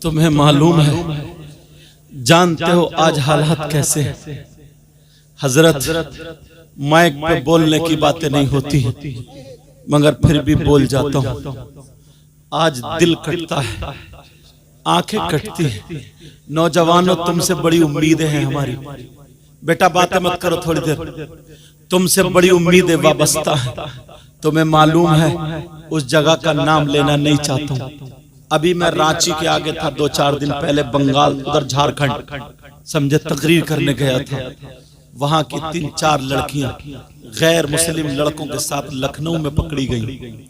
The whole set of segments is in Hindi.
तुम्हें मालूम है, जानते हो आज हालात कैसे हैं। हजरत माइक पे बोलने की बातें नहीं होती मगर फिर भी बोल जाता हूं। आज दिल कटता है, आंखें कटती है। नौजवानों, तुमसे बड़ी उम्मीदें हैं हमारी। बेटा बातें मत करो थोड़ी देर, तुमसे बड़ी उम्मीदें वाबस्ता है। तुम्हें मालूम है, उस जगह का नाम लेना नहीं चाहता हूं। अभी मैं रांची के आगे था, 2-4 दिन पहले बंगाल, उधर झारखंड समझे तकरीर करने गया था। वहां की 3-4 लड़कियां गैर मुस्लिम लड़कों के साथ लखनऊ में पकड़ी गई।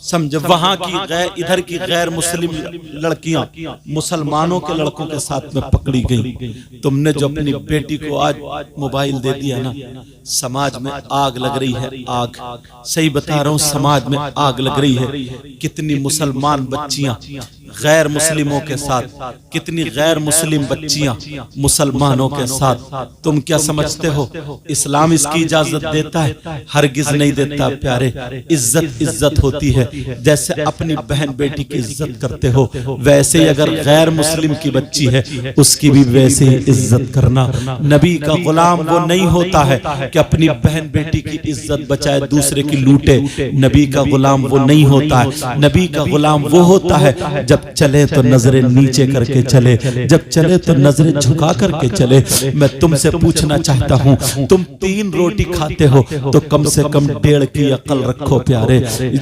समझे, वहां की इधर की गैर मुस्लिम लड़कियां मुसलमानों के लड़कों के साथ में पकड़ी गई। तुमने जो अपनी बेटी को आज मोबाइल दे दिया ना, समाज में आग लग रही है। आग, सही बता रहा हूं, समाज में आग लग रही है। कितनी मुसलमान बच्चियां गैर मुस्लिमों के साथ, कितनी गैर मुस्लिम बच्चियां मुसलमानों के साथ। तुम क्या समझते हो इस्लाम इसकी इजाजत देता है? हरगिज नहीं देता प्यारे। इज्जत इज्जत होती है। जैसे अपनी बहन बेटी की इज्जत करते हो, वैसे ही अगर गैर मुस्लिम की बच्ची है उसकी भी वैसे ही इज्जत करना। नबी का गुलाम वो नहीं होता है कि अपनी बहन बेटी की इज्जत बचाए दूसरे की लूटे। नबी का गुलाम वो नहीं होता है। नबी का गुलाम वो होता है जब चले तो नजरें नीचे करके चले, जब चले तो नजरें झुका करके चले। मैं तुमसे पूछना चाहता हूं, तुम 3 रोटी खाते हो तो कम से कम 1.5 की अकल रखो प्यारे।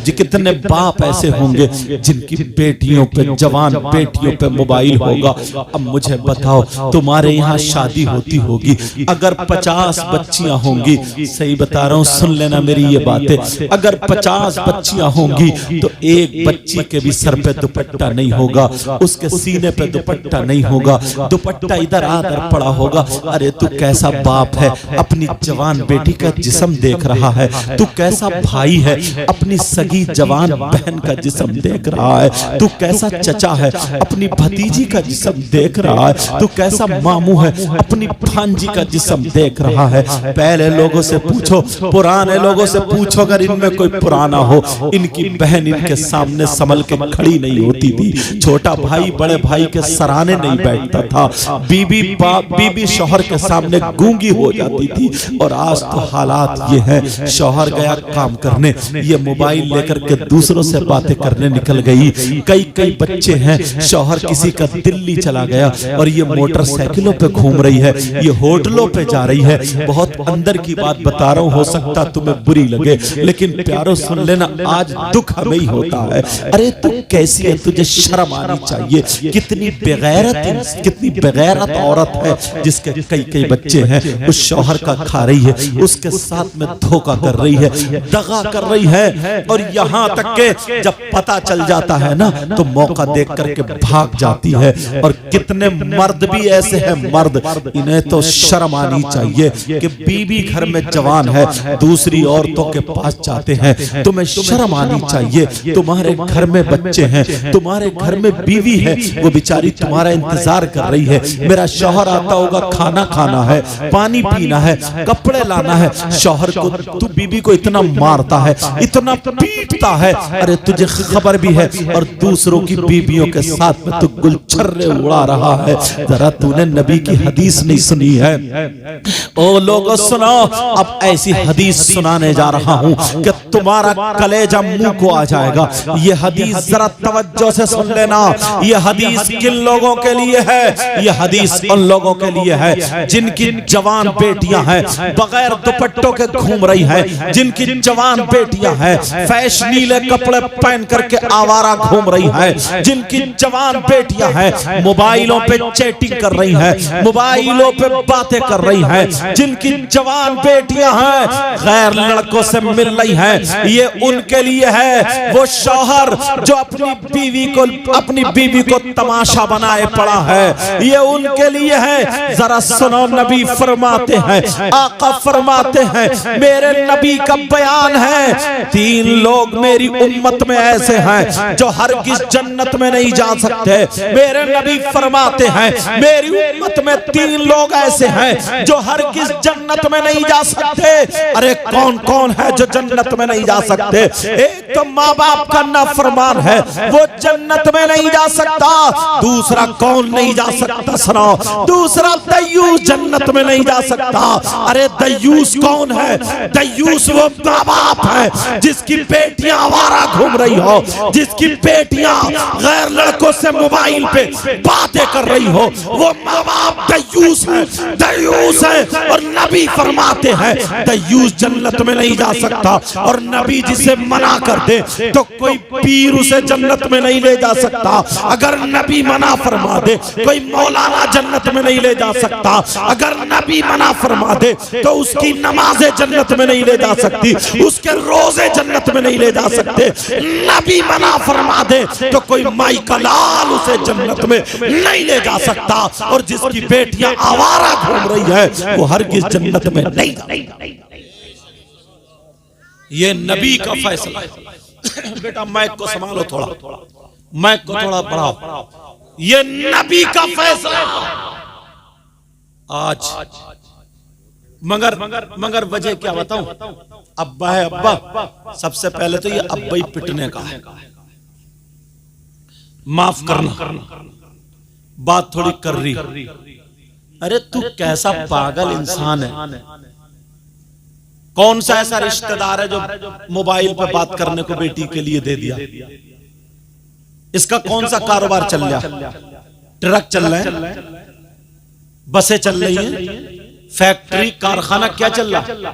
कितने बाप ऐसे होंगे जिनकी बेटियों पे, जवान बेटियों पे मोबाइल होगा। अब मुझे बताओ, तुम्हारे यहाँ शादी होती होगी, अगर 50 बच्चियां होंगी, सही बता रहा हूं, सुन लेना मेरी ये बातें, अगर 50 बच्चियां होंगी तो एक बच्ची के भी सर पे दुपट्टा नहीं होगा, उसके सीने पे दुपट्टा नहीं होगा, दुपट्टा इधर आधर पड़ा होगा। अरे तू कैसा बाप है, अपनी जवान बेटी का जिस्म देख रहा है? तू कैसा भाई है, अपनी सगी जवान बहन का जिस्म देख रहा है? तू कैसा चचा है, अपनी भतीजी का जिस्म देख रहा है? तू कैसा मामू है, अपनी भांजी का जिस्म देख रहा है? पहले लोगों से पूछो, पुराने लोगों से पूछो, अगर इनमें कोई पुराना हो, इनकी बहन इनके सामने संभल के खड़ी नहीं होती थी। छोटा भाई बड़े भाई के सराहने नहीं बैठता था। बीबी शौहर के सामने गूंगी हो जाती थी। और आज तो हालात ये है, शौहर गया काम करने, ये मोबाइल लेकर के दूसरों से बातें करने निकल गई। कई बच्चे हैं, शौहर किसी का दिल्ली चला गया और ये मोटरसाइकिलों पे घूम रही है, ये होटलों पे जा रही है। बहुत अंदर की बात बता रहा हूं, हो सकता तुम्हें बुरी लगे, लेकिन प्यारो सुन लेना, आज दुख हमें ही होता है। अरे तू कैसी है, तुझे शर्म आनी चाहिए। कितनी बेगैरत, कितनी बेगैरत औरत है जिसके कई बच्चे हैं, उस शौहर का खा रही है, उसके साथ में धोखा कर रही है, दगा कर रही है। और यहाँ तक के जब पता चल जाता है ना, तो मौका देख करके भाग जाती है। और कितने मर्द भी ऐसे हैं, मर्द, इन्हें तो शर्म आनी चाहिए कि बीबी घर में जवान है, दूसरी औरतों के पास जाते हैं। तुम्हें शर्म आनी चाहिए। तुम्हारे घर में बच्चे हैं, तुम्हारे घर में बीवी है, वो बेचारी तुम्हारा इंतजार कर रही है। मेरा शौहर आता होगा, खाना खाना है, पानी पीना है, कपड़े लाना है। शौहर को तू बीबी को इतना मारता है, इतना पीटता है, अरे तुझे खबर भी है। और दूसरों की बीवियों के साथ में तू गुलछर्रे उड़ा रहा है। जरा तूने नबी की हदीस नहीं सुनी है? ओ लोगों सुनो, अब ऐसी हदीस सुनाने जा रहा हूं कि तुम्हारा कलेजा मुंह को आ जाएगा। ये हदीस जरा तवज्जो से सुन लेना। ये हदीस किन लोगों के लिए है? ये हदीस उन लोगों के लिए है जिनकी जवान बेटियां हैं बगैर दुपट्टों के घूम रही हैं, जिनकी जवान बेटियां हैं फैशनीले कपड़े पहन करके आवारा घूम रही हैं, जिनकी जवान बेटियां हैं मोबाइलों पे चैटिंग कर रही हैं, मोबाइलों पे बातें कर रही हैं, जिनकी जवान बेटियां हैं गैर लड़कों से मिल रही हैं। ये उनके लिए है। वो शौहर जो अपनी बीवी को तमाशा बनाए पड़ा है, ये उनके लिए है। जरा सुनो, नबी फरमाते हैं, आका फरमाते हैं, मेरे नबी का बयान है, 3 लोग मेरी उम्मत में ऐसे हैं जो हरगिज़ जन्नत में नहीं जा सकते। मेरे नबी फरमाते हैं, मेरी उम्मत में 3 लोग ऐसे हैं जो हरगिज़ जन्नत में नहीं जा सकते। अरे कौन कौन है जो जन्नत में नहीं जा सकते? एक तो माँ बाप का नाफरमान है, वो जन्नत जन्नत में नहीं जा सकता। दूसरा कौन नहीं जा सकता सुनो, दूसरा दयूस जन्नत में नहीं जा सकता। अरे दयूस कौन है? दयूस वो माँ बाप है जिसकी बेटियां आवारा घूम रही हो, जिसकी बेटियां गैर लड़कों से मोबाइल पे बातें कर रही हो, वो माँ बाप दयूस है, दयूस है। और नबी फरमाते हैं दयूस जन्नत में नहीं जा सकता। और नबी जिसे मना कर दे तो कोई पीर उसे जन्नत में नहीं ले जा सकता। अगर नबी मना फरमा दे कोई मौलाना जन्नत में नहीं ले जा सकता। अगर नबी मना फरमा दे तो उसकी नमाजें जन्नत में नहीं ले जा सकती, उसके रोजे जन्नत में नहीं ले जा सकते। नबी मना फरमा दे तो कोई माई का लाल उसे जन्नत में नहीं ले जा सकता। और जिसकी बेटियां आवारा घूम रही है वो हरगिज जन्नत में नहीं जाएगी। ये नबी का फैसला है। बेटा माइक को संभालो, थोड़ा माइक को थोड़ा बढ़ाओ। ये नबी का फैसला आज। मगर वजह क्या बताऊं? अब्बा है अब्बा, सबसे पहले तो ये अब्बा ही पिटने का है। माफ करना, बात थोड़ी कर रही। अरे तू कैसा पागल इंसान है? कौन सा ऐसा रिश्तेदार है जो मोबाइल पे बात करने को बेटी के लिए दे दिया? इसका कौन सा कारोबार चल रहा है? ट्रक चल रहे हैं, बसें चल रही हैं, फैक्ट्री कारखाना क्या चल रहा?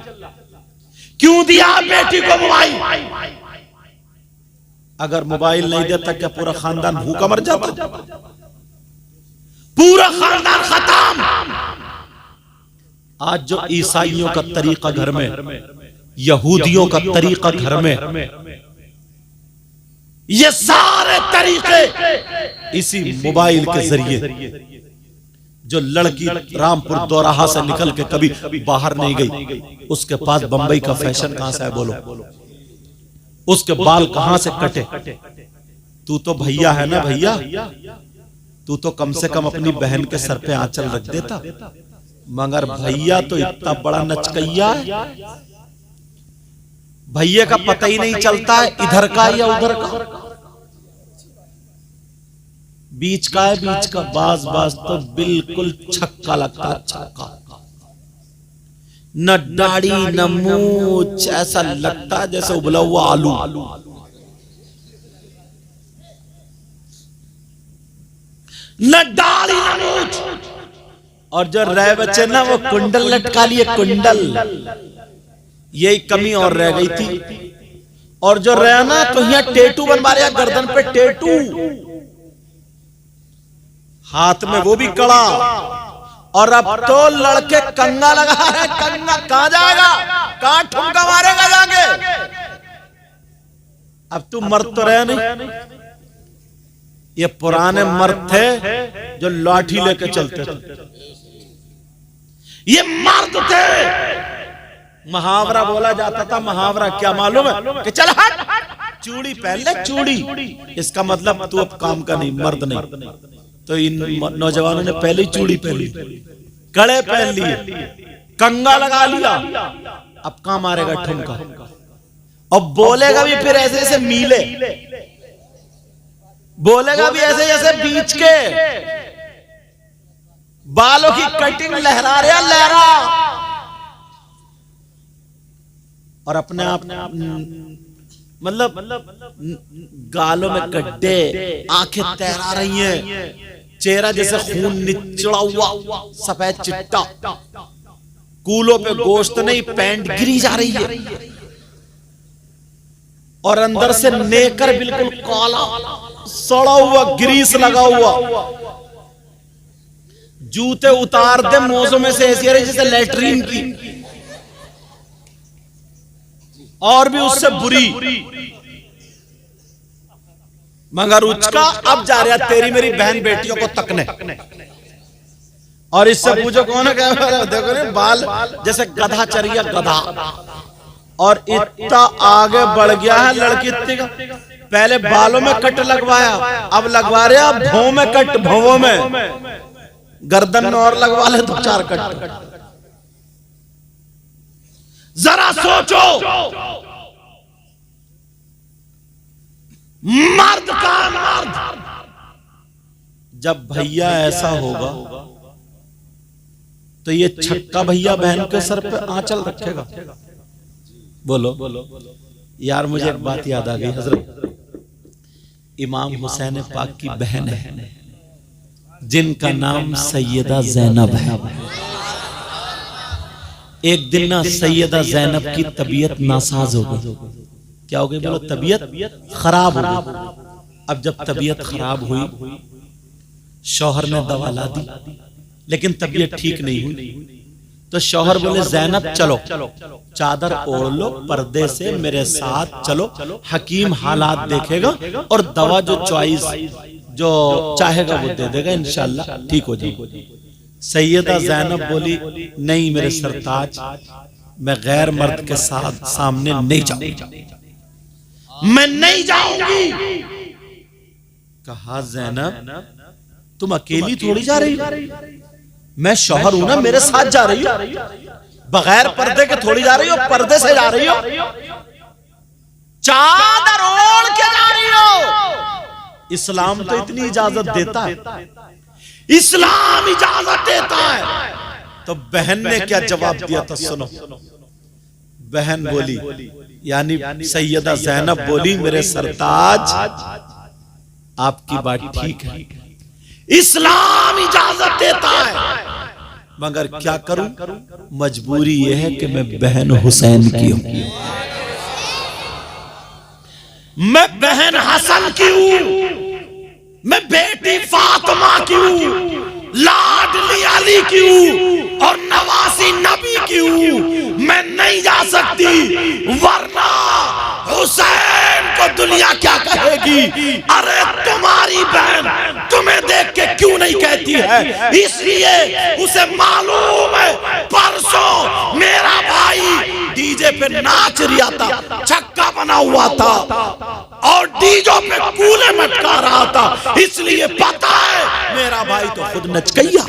क्यों दिया बेटी को मोबाइल? अगर मोबाइल नहीं देता क्या पूरा खानदान भूखा मर जाता? पूरा खानदान खत्म। आज जो ईसाइयों का तरीका घर में, यहूदियों का तरीका घर में, ये सारे तरीके इसी मोबाइल के जरिए। जो लड़की रामपुर दोराहा से निकल के कभी बाहर नहीं गई, उसके पास बंबई का फैशन कहां से है बोलो? उसके बाल कहां से कटे? तू तो भैया है ना भैया, तू तो कम से कम अपनी बहन के सर पे आंचल रख देता। मगर भैया तो इतना बड़ा नचकैया है, भैया का पता ही नहीं चलता है इधर का या उधर का, बीच का है बीच का। बाज बाज तो बिल्कुल छक्का लगता है, छक्का। न दाढ़ी न मूंछ, ऐसा लगता है जैसे उबला हुआ आलू। न दाढ़ी न मूंछ। और जो रह बच्चे ना वो कुंडल लटका लिए, कुंडल। यही कमी और रह गई थी। और जो रहा ना तो यहाँ टेटू बनवा रहा, गर्दन पे टेटू, हाथ में वो भी कड़ा। और अब तो लड़के कंगा लगा है। कंगा कहां जाएगा? कहां ठुमका मारेगा जाके? अब तू मर्द तो रहे नहीं। ये पुराने मर्द थे जो लाठी लेके चलते थे, ये मर्द थे। मुहावरा बोला जाता था। मुहावरा क्या मालूम है? कि चल हट, चूड़ी पहन ले, चूड़ी। इसका मतलब तू अब काम का नहीं, मर्द नहीं। तो इन नौजवानों ने पहले ही चूड़ी पहन ली, कड़े पहन लिए, कंगा लगा लिया। अब कहां मारेगा ठुमका? और बोलेगा भी फिर ऐसे जैसे मीले, बोलेगा भी ऐसे जैसे बीच के बालों की कटिंग लहरा रहा, लहरा। और अपने आप मतलब गालों में गड्ढे, आंखें तैरा रही हैं, चेहरा जैसे खून निचड़ा हुआ, सफेद चिट्टा, कूलों पे गोश्त नहीं, पैंट गिरी जा रही है। और अंदर से नेकर बिल्कुल काला, सड़ा हुआ, ग्रीस लगा हुआ। जूते उतार दे मोजों में से ऐसी रही जैसे लेटरीन की, और भी उससे बुरी। मगर उसका अब जा रहा तेरी मेरी बहन बेटियों को तकने। और इससे पूछो कौन है? देखो ना बाल जैसे गधा चरिया, गधा। और इतना आगे बढ़ गया है लड़की इतनी का। पहले बालों में कट लगवाया, अब लगवा रहे हैं भौं में कट, भौं में। गर्दन में और लगवा ले 2-4 कट। जरा सोचो, मर्द का मर्द। जब भैया ऐसा होगा तो ये छक्का भैया बहन के सर पे आंचल रखेगा। बोलो यार, मुझे एक बात याद आ गई। हजरत इमाम हुसैन पाक की बहन है जिनका नाम सैयदा जैनब है। एक दिन ना सैयदा जैनब की तबीयत नासाज हो गई। क्या हो गई? बोलो, तबीयत खराब हो गई। अब जब तबीयत खराब हुई, शौहर ने दवा ला दी, लेकिन तबीयत ठीक नहीं हुई। तो शौहर बोले, जैनब चलो, चादर ओढ़ लो, पर्दे से मेरे साथ चलो, हकीम हालात देखेगा और दवा जो चॉइस जो चाहेगा वो दे देगा, इंशाल्लाह ठीक हो जाएगी। सैयदा जैनब बोली, नहीं मेरे सरताज, मैं गैर मर्द के साथ सामने नहीं जाऊंगी, मैं नहीं जाऊंगी। कहा, जैनब तुम अकेली थोड़ी जा रही हो, मैं शौहर हूं ना, मेरे साथ जा रही हो। बगैर पर्दे के थोड़ी जा रही हो, पर्दे से जा रही हो, चादर ओढ़ के जा रही हो। इस्लाम तो इतनी इजाजत देता है, इस्लाम इजाजत देता है। तो बहन ने क्या जवाब दिया था, सुनो। बहन बोली, यानी सैयदा जैनब बोली, मेरे सरताज आपकी बात ठीक है, इस्लाम इजाजत देता है, मगर क्या करूं, मजबूरी यह है कि मैं बहन हुसैन की हूं, मैं बहन हसन की हूं, मैं बेटी फातिमा की हूं, लाडली अली की हूं और नवासी नबी की हूं। मैं नहीं जा सकती, वरना हुसैन को दुनिया क्या कहेगी। अरे तुम्हारी बहन तुम्हें देख के क्यों नहीं कहती है, इसलिए उसे मालूम है परसों मेरा भाई डीजे पे नाच रिया था, छक्का बना हुआ था और डीजे पे कूले मटका रहा था, इसलिए पता है मेरा भाई तो खुद नच गया।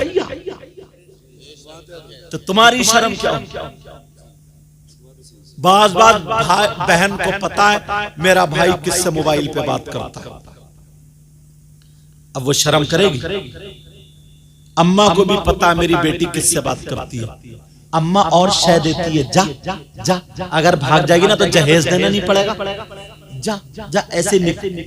तो तुम्हारी शर्म क्या? बाज बहन को पता है मेरा भाई किससे मोबाइल पे बात करता है, अब वो शर्म करेगी। अम्मा को भी पता है मेरी बेटी किससे बात करती है, अम्मा और शह देती है, जा जा, अगर भाग जाएगी ना तो जहेज देना नहीं पड़ेगा, जा जा, ऐसे निकल।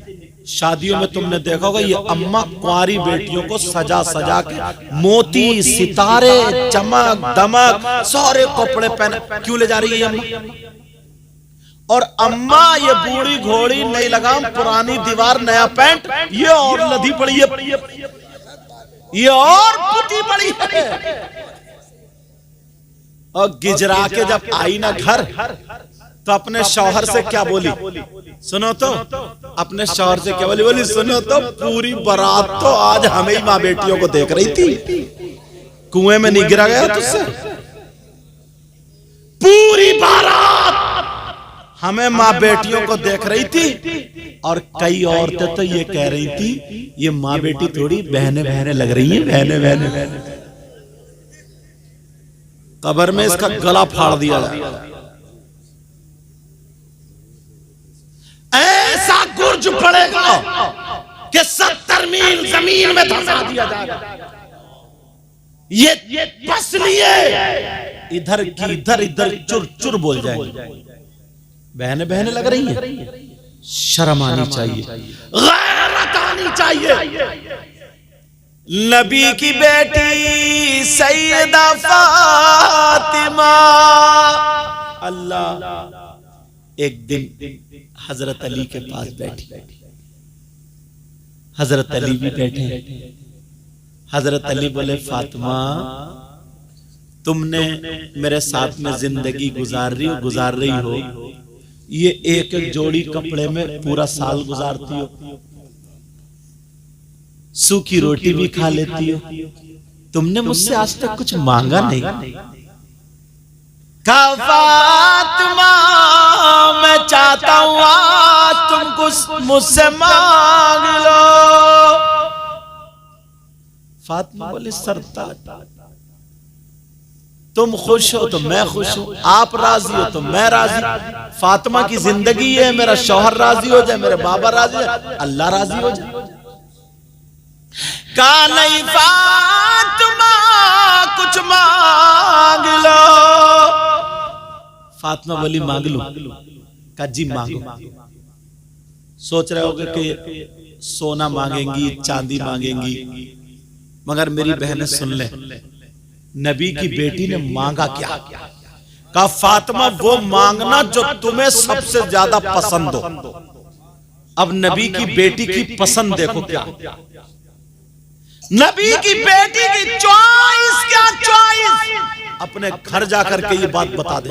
शादियों में तुमने देखा होगा ये अम्मा कुंवारी बेटियों को सजा सजा के मोती सितारे चमक दमक सारे कपड़े पहने क्यों ले जा रही है अम्मा? और अम्मा ये बूढ़ी घोड़ी नई लगाम पुरानी दीवार नया पैंट, ये और लदी पड़ी है, ये और पुती पड़ी है। और गिजरा के जब आई ना घर तो अपने शौहर से क्या बोली, सुनो तो, अपने शौहर से क्या बोली, बोली सुनो तो, पूरी बारात तो आज हमें ही माँ बेटियों को देख रही थी, कुएं में नहीं गिरा गया तुझसे, पूरी बारात हमें माँ बेटियों को देख रही थी। और कई औरतें तो ये कह रही थी ये माँ बेटी थोड़ी बहने बहने लग रही हैं, बहने बहने। कब्र में इसका गला फाड़ दिया जाए, ऐसा गुर्ज पड़ेगा कि 70 मील जमीन में धंसा दिया जाएगा। ये बस लिए इधर की इधर इधर चुर चुर बोल जाएंगे, बहने बहने लग रही है। शर्म आनी चाहिए, गैरत आनी चाहिए। नबी की बेटी सैयदा फातिमा, अल्लाह एक दिन हजरत अली के पास बैठी, हजरत अली भी बैठे। हजरत अली बोले, फातिमा तुमने मेरे साथ में जिंदगी गुजार रही हो, ये एक एक जोड़ी कपड़े में पूरा साल गुजारती हो, सूखी रोटी भी खा लेती हो, तुमने मुझसे आज तक कुछ मांगा नहीं। फातिमा मैं चाहता हूं आज तुम कुछ मुझसे मांग लो। फातिमा बोली, सरताज तुम खुश हो तो मैं खुश हूं, आप राजी हो तो मैं राजी। फातिमा की जिंदगी है, मेरा शौहर राजी हो जाए, मेरे बाबा राजी हो जाए, अल्लाह राजी हो जाए। का नहीं फातिमा कुछ मांग लो, फातिमा बोली मांग लो। का जी मांगो। सोच रहे होगे कि सोना मांगेंगी, चांदी मांगेंगी, मगर मेरी बहनें सुन ले, नबी की बेटी ने मांगा क्या? कहा फातिमा वो मांगना जो तुम्हें सबसे ज्यादा पसंद हो। अब नबी की बेटी की पसंद देखो क्या, नबी की बेटी की चॉइस क्या, चॉइस अपने घर जाकर के ये बात बता दे।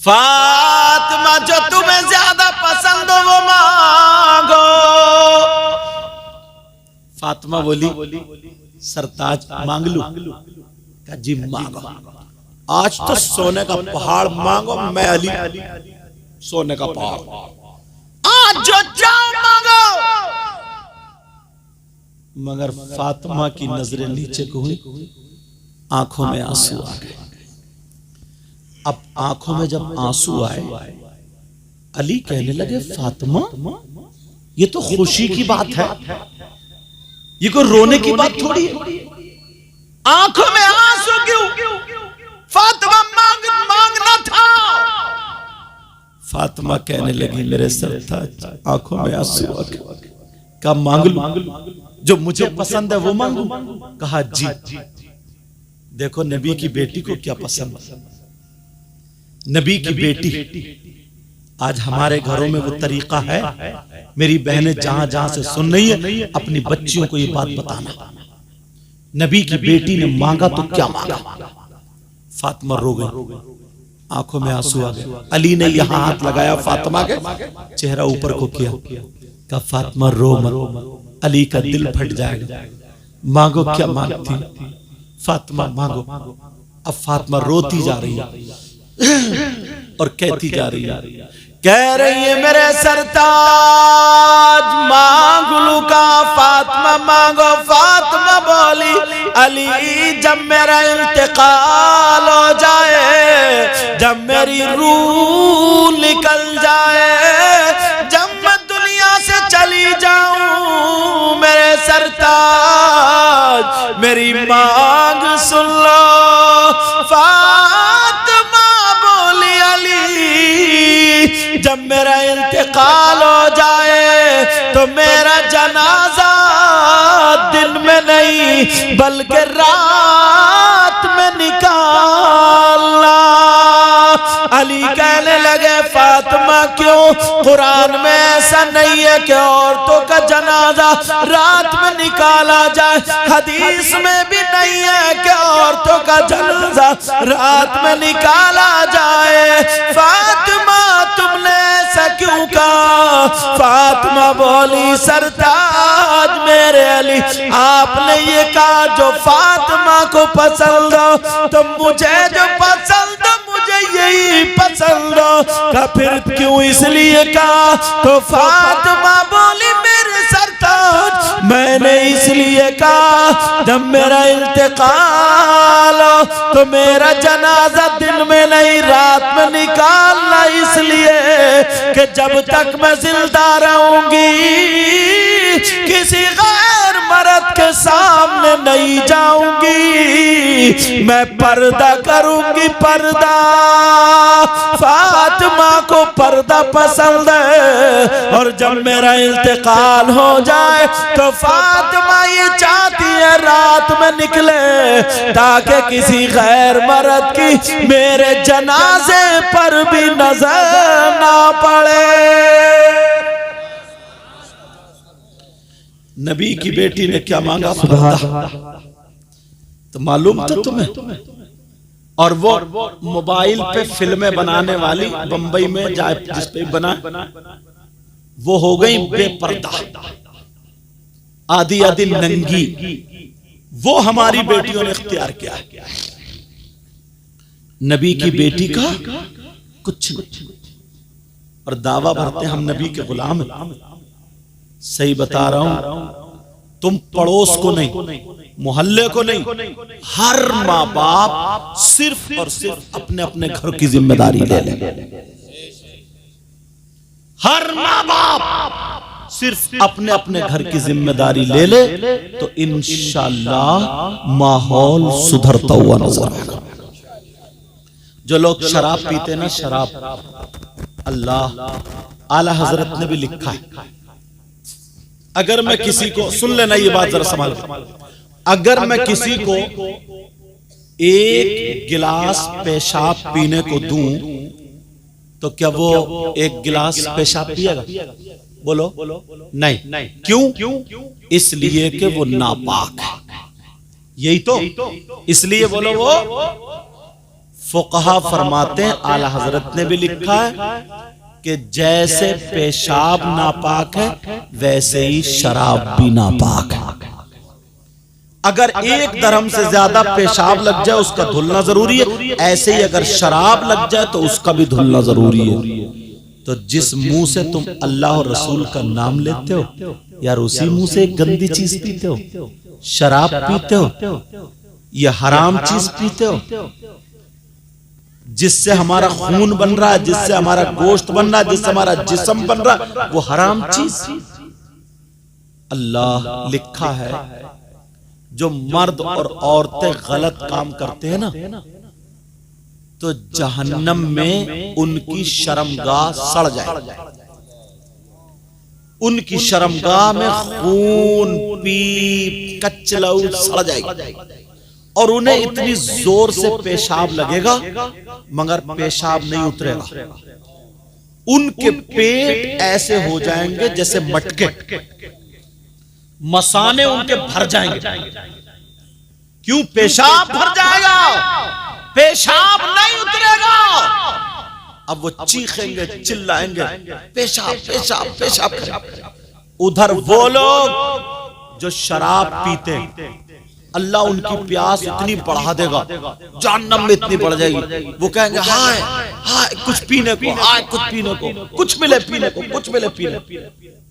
फातिमा जो तुम्हें ज्यादा पसंद हो वो मांगो। फातिमा बोली सरताज मांग लूं? का जी मांगो। आज तो सोने का पहाड़ मांगो, मैं अली सोने का पहाड़, आज जो चाहो मांगो। मगर फातिमा की नजरें नीचे को हुई, आंखों में आंसू आ गए। अब आंखों में जब आंसू आए, अली कहने लगे फातिमा ये तो खुशी की बात है, ये कोई रोने की बात थोड़ी है। आंखों में आंसू क्यों? फातिमा मांगना था। फातिमा कहने लगी मेरे सरताज आंखों में आंसू आ गए। कहा मांग लूं? जो मुझे पसंद है वो मांगू? कहा जी। देखो नबी की बेटी को क्या पसंद, नबी की बेटी। आज हमारे घरों में वो तरीका है, मेरी बहनें जहां जहां से सुन रही है, अपनी बच्चियों को ये बात बताना, नबी की बेटी ने मांगा तो क्या मांगा। फातिमा रो गई, आंखों में आंसू आ गए। अली ने यहां हाथ लगाया, फातिमा के चेहरा ऊपर को किया, कहा फातिमा रो मत, अली का दिल फट जाएगा, मांगो क्या मांगती। फातिमा मांगो। अब फातिमा रोती जा रही है और कहती जा रही है, कह रही है मेरे सरताज मांग लूं का? फातिमा मांगो। फातिमा बोली अली जब मेरा इंतकाल हो जाए, जब मेरी रूह निकल जाए, जब मैं दुनिया से चली जाऊं, मेरे सरताज मेरी मांग सुन लो। फातिमा बोली अली जब मेरा इंतकाल हो जाए तो मेरा जनाजा दिन में नहीं बल्कि रात में निकालना। अली कहने लगे फातिमा क्यों? कुरान में ऐसा नहीं है कि औरतों का जनाजा रात में निकाला जाए, हदीस में भी नहीं है कि औरतों का जनाजा रात में निकाला जाए। फातिमा तुमने ऐसा क्यों कहा? फातिमा बोली सरताज मेरे अली आपने ये कहा जो फातिमा को पसंद हो तो मुझे जो पसंद हो मुझे यही पसंद हो। का फिर क्यों इसलिए कहा? तो फातिमा बोली मेरे सरताज मैंने इसलिए कहा जब मेरा इंतकाल हो तो मेरा जनाजा दिन में नहीं रात में निकालना, इसलिए कि जब तक मैं जिंदा रहूंगी किसी गैर मर्द के सामने नहीं जाऊंगी, मैं पर्दा करूंगी पर्दा। फातिमा को पर्दा पसंद है और जब मेरा इंतकाल हो जाए तो फातिमा ये चाहती है रात में निकले ताकि किसी गैर मर्द की मेरे जनाजे पर भी नजर ना पड़े। नबी की बेटी ने क्या मांगा? तो मालूम था तुम्हें? और वो मोबाइल पे फिल्में बनाने वाली बंबई में जाए जिस पे बना वो हो गई बेपर्दा, आधी आधी नंगी। वो हमारी बेटियों ने इख्तियार किया। नबी की बेटी का कुछ नहीं और दावा भरते हम नबी के गुलाम हैं। सही बता रहा हूं, तुम पड़ोस को नहीं, मोहल्ले को नहीं, हर माँ बाप सिर्फ और सिर्फ अपने अपने घर की जिम्मेदारी ले ले। हर माँ बाप सिर्फ अपने अपने घर की जिम्मेदारी ले ले तो इंशाअल्लाह माहौल सुधरता हुआ नजर आएगा। जो लोग शराब पीते ना, शराब, अल्लाह आला हजरत ने भी लिखा है, अगर मैं किसी को, सुन लेना ये बात जरा संभाल के, अगर मैं किसी को एक गिलास पेशाब पीने को दूं तो क्या वो एक गिलास पेशाब पिएगा? बोलो नहीं। क्यों? इसलिए कि वो नापाक है। यही तो, इसलिए बोलो वो फुकहा फरमाते हैं, आला हजरत ने भी लिखा है कि जैसे पेशाब नापाक है वैसे ही शराब भी नापाक है। अगर एक दरहम से ज्यादा पेशाब लग जाए उसका धुलना जरूरी है, ऐसे ही अगर शराब लग जाए तो उसका भी धुलना जरूरी है। तो जिस मुंह से तुम अल्लाह और रसूल का नाम लेते हो यार, उसी मुंह से एक गंदी चीज पीते हो, शराब पीते हो, ये हराम चीज पीते हो, जिससे हमारा खून बन रहा है, जिससे हमारा गोश्त बन रहा है, जिससे हमारा जिस्म बन रहा है, वो हराम चीज। अल्लाह लिखा है जो मर्द और औरतें गलत काम करते हैं ना, तो जहन्नम में उनकी शर्मगाह सड़ जाए, उनकी शर्मगाह में खून पीप कचलऊ सड़ जाएगी और उन्हें इतनी जोर से पेशाब लगेगा मगर पेशाब नहीं उतरेगा। उनके पेट ऐसे हो जाएंगे जैसे मटके, मसाने उनके भर जाएंगे। क्यों? पेशाब भर जाएगा, पेशाब नहीं उतरेगा। अब वो चीखेंगे, चिल्लाएंगे, पेशाब पेशाब पेशाब। उधर वो लोग जो शराब पीते, अल्लाह उनकी प्यास इतनी बढ़ा देगा, जहन्नम में इतनी बढ़ जाएगी, वो कहेंगे हाय हाय कुछ पीने को, हाय कुछ पीने को, कुछ मिले पीने को, कुछ मिले पीने।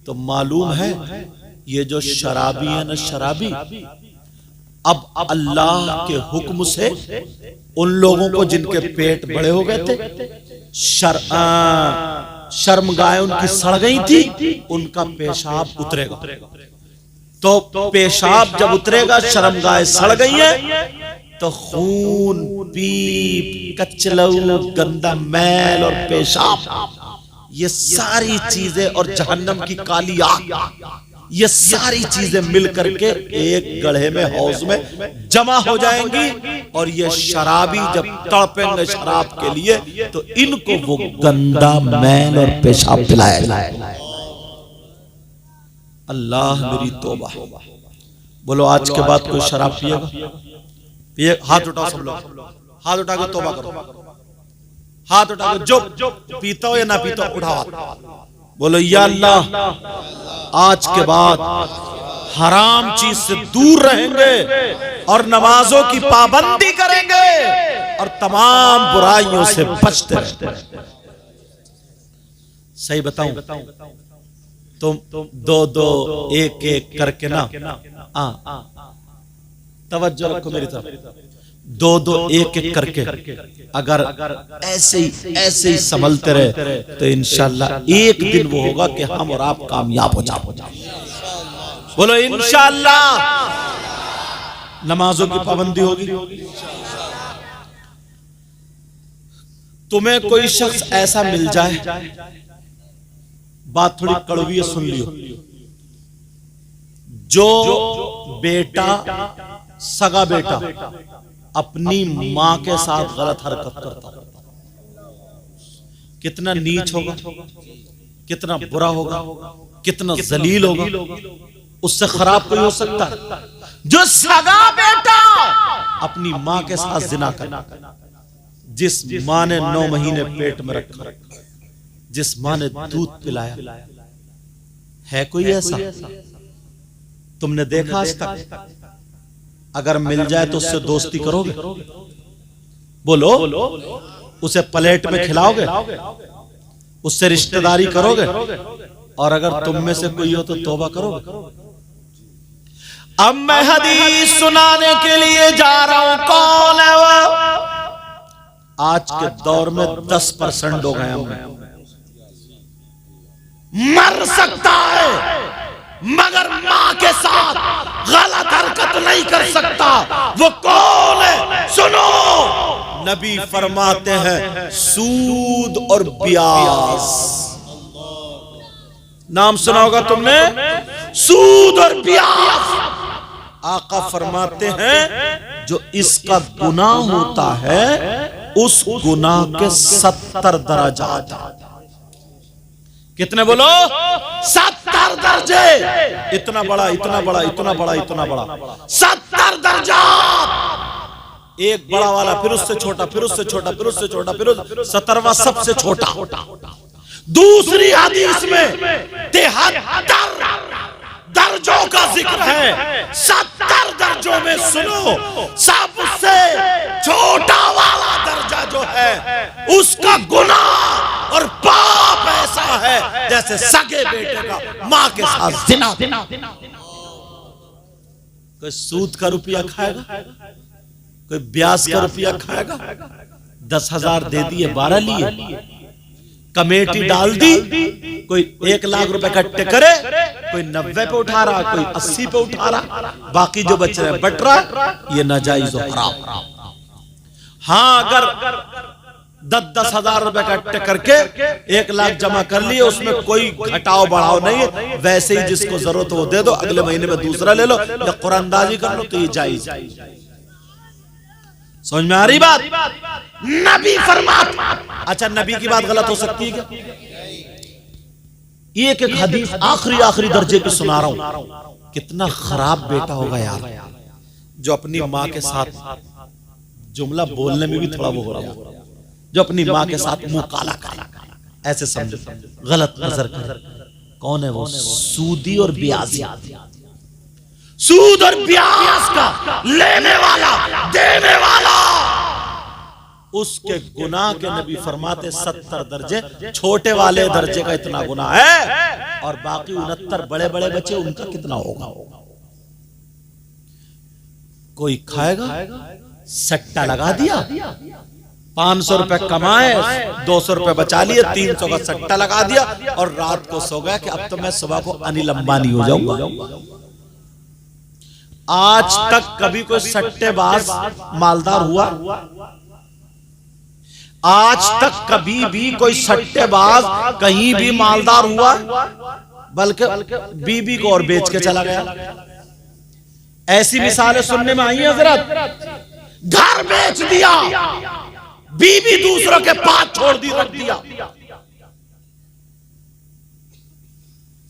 तो मालूम है ये जो शराबी है ना, शराबी अब अल्लाह के हुक्म से उन लोगों को जिनके पेट बड़े हो गए थे, शर्मगाहें उनकी सड़ गई थी, उनका पेशाब उतरेगा। तो पेशाब जब उतरेगा, शर्मगाहें सड़ गई है, तो खून पीप कचलऊ गंदा मैल और पेशाब, ये सारी चीजें और जहन्नम की काली आग, ये सारी चीजें मिलकर के एक गड्ढे में, हौज में जमा हो जाएंगी। और ये शराबी जब तड़पेंगे शराब के लिए तो इनको वो गंदा मैल और पेशाब पिलाएगा। अल्लाह मेरी तौबा। बोलो आज के बाद कोई शराब पिएगा? हाथ उठाओ सब लोग, हाथ उठा के तौबा करो, हाथ उठा के जो पीता हो या ना पीता हो उठाओ। बोलो या अल्लाह आज के बाद हराम चीज से दूर रहेंगे और नमाजों की पाबंदी करेंगे और तमाम बुराइयों से बचते रहेंगे। सही बताऊं? तुम दो दो एक एक करके ना, तवज्जो रखो मेरी तरफ, दो दो एक एक करके अगर ऐसे ही संभलते रहे तो इंशाअल्लाह एक दिन वो होगा कि हम और आप कामयाब हो जाओ। बोलो इंशाअल्लाह नमाजों की पाबंदी होगी। तुम्हें कोई शख्स ऐसा मिल जाए, बात थोड़ी कड़वी है सुन लियो, जो बेटा, सगा बेटा अपनी मां के साथ गलत हरकत करता, कितना नीच होगा, कितना बुरा होगा, कितना जलील होगा। उससे खराब कोई हो सकता है जो सगा बेटा अपनी मां के साथ जिना करे, जिस मां ने 9 महीने पेट में रखा, जिस मां ने दूध पिलाया। है कोई ऐसा? तुमने देखा आज तक? अगर मिल जाए तो उससे दोस्ती करोगे? बोलो, उसे प्लेट में खिलाओगे? उससे रिश्तेदारी करोगे? और अगर तुम में से कोई हो तो तौबा करोगे? अब मैं हदीस सुनाने के लिए जा रहा हूं। कौन है वो? आज के दौर में 10% लोग हैं हम। मर सकता है मगर मां के साथ गलत हरकत नहीं कर सकता। वो कौन है? सुनो, नबी फरमाते हैं सूद और ब्याज। नाम सुना होगा तुमने, सूद और ब्याज। आका फरमाते हैं जो इसका गुनाह होता है उस गुनाह के 70 दर्जात। कितने बोलो? 70 दर्जे। इतना बड़ा, इतना बड़ा, इतना बड़ा, इतना बड़ा, 70 दर्जात। एक बड़ा वाला, फिर उससे छोटा, फिर उससे छोटा, फिर उससे छोटा, फिर 70वां सबसे छोटा। दूसरी हदीस में 73 दर्जों का जिक्र है। 70 दर्जों में सुनो, सबसे छोटा वाला दर्जा जो है उसका गुनाह और पाप ऐसा है जैसे सगे बेटे का मां के साथ जिना। कोई सूद का रुपया खाएगा, कोई ब्याज का रुपया खाएगा। 10,000 दे दिए, 12 लिए, कमेटी डाल दी। कोई 1 लाख रुपए इकट्ठे करे, कोई 90 पे उठा रहा, कोई 80 पे उठा रहा, बाकी जो बच रहे बट रहा। ये नाजायज और हराम। हाँ, अगर 10-10 हजार रुपए इकट्ठे करके 1 लाख जमा कर लिए, उसमें कोई घटाव बढ़ाव नहीं है, वैसे ही जिसको जरूरत हो दे दो, अगले महीने में दूसरा ले लो या कुरानदाजी कर लो, तो ये जायज। समझ में आ रही बात? नबी फरमाते। अच्छा, नबी की बात गलत हो सकती है क्या? एक हदीस आखिरी दर्जे की सुना रहा हूं। कितना खराब बेटा होगा यार जो अपनी मां के साथ, जुमला बोलने में भी थोड़ा वो हो रहा है, जो अपनी मां के साथ मुंह काला करे, ऐसे समझो, गलत नजर करे। कौन है वो? सूदी और ब्याजी। सूद और ब्याज का लेने वाला, देने वाला, उसके गुनाह के नबी फरमाते 70 दर्जे। छोटे वाले दर्जे का इतना गुनाह है और बाकी 69 बड़े बड़े बच्चे, उनका कितना होगा? कोई खाएगा, सट्टा लगा दिया, 500 रुपए कमाए, 200 रुपए बचा लिए, 300 का सट्टा लगा दिया और रात को सो गया कि अब तो मैं सुबह को अनिल अंबानी हो जाऊंगा। आज तक कभी कोई सट्टेबाज मालदार हुआ? आज तक कभी भी कोई सट्टेबाज कहीं भी मालदार हुआ? बल्कि बीबी को और बेच के चला गया। ऐसी मिसालें सुनने में आई हैं हजरत। घर बेच दिया, बीबी दूसरों के पास छोड़ दी, रख दिया।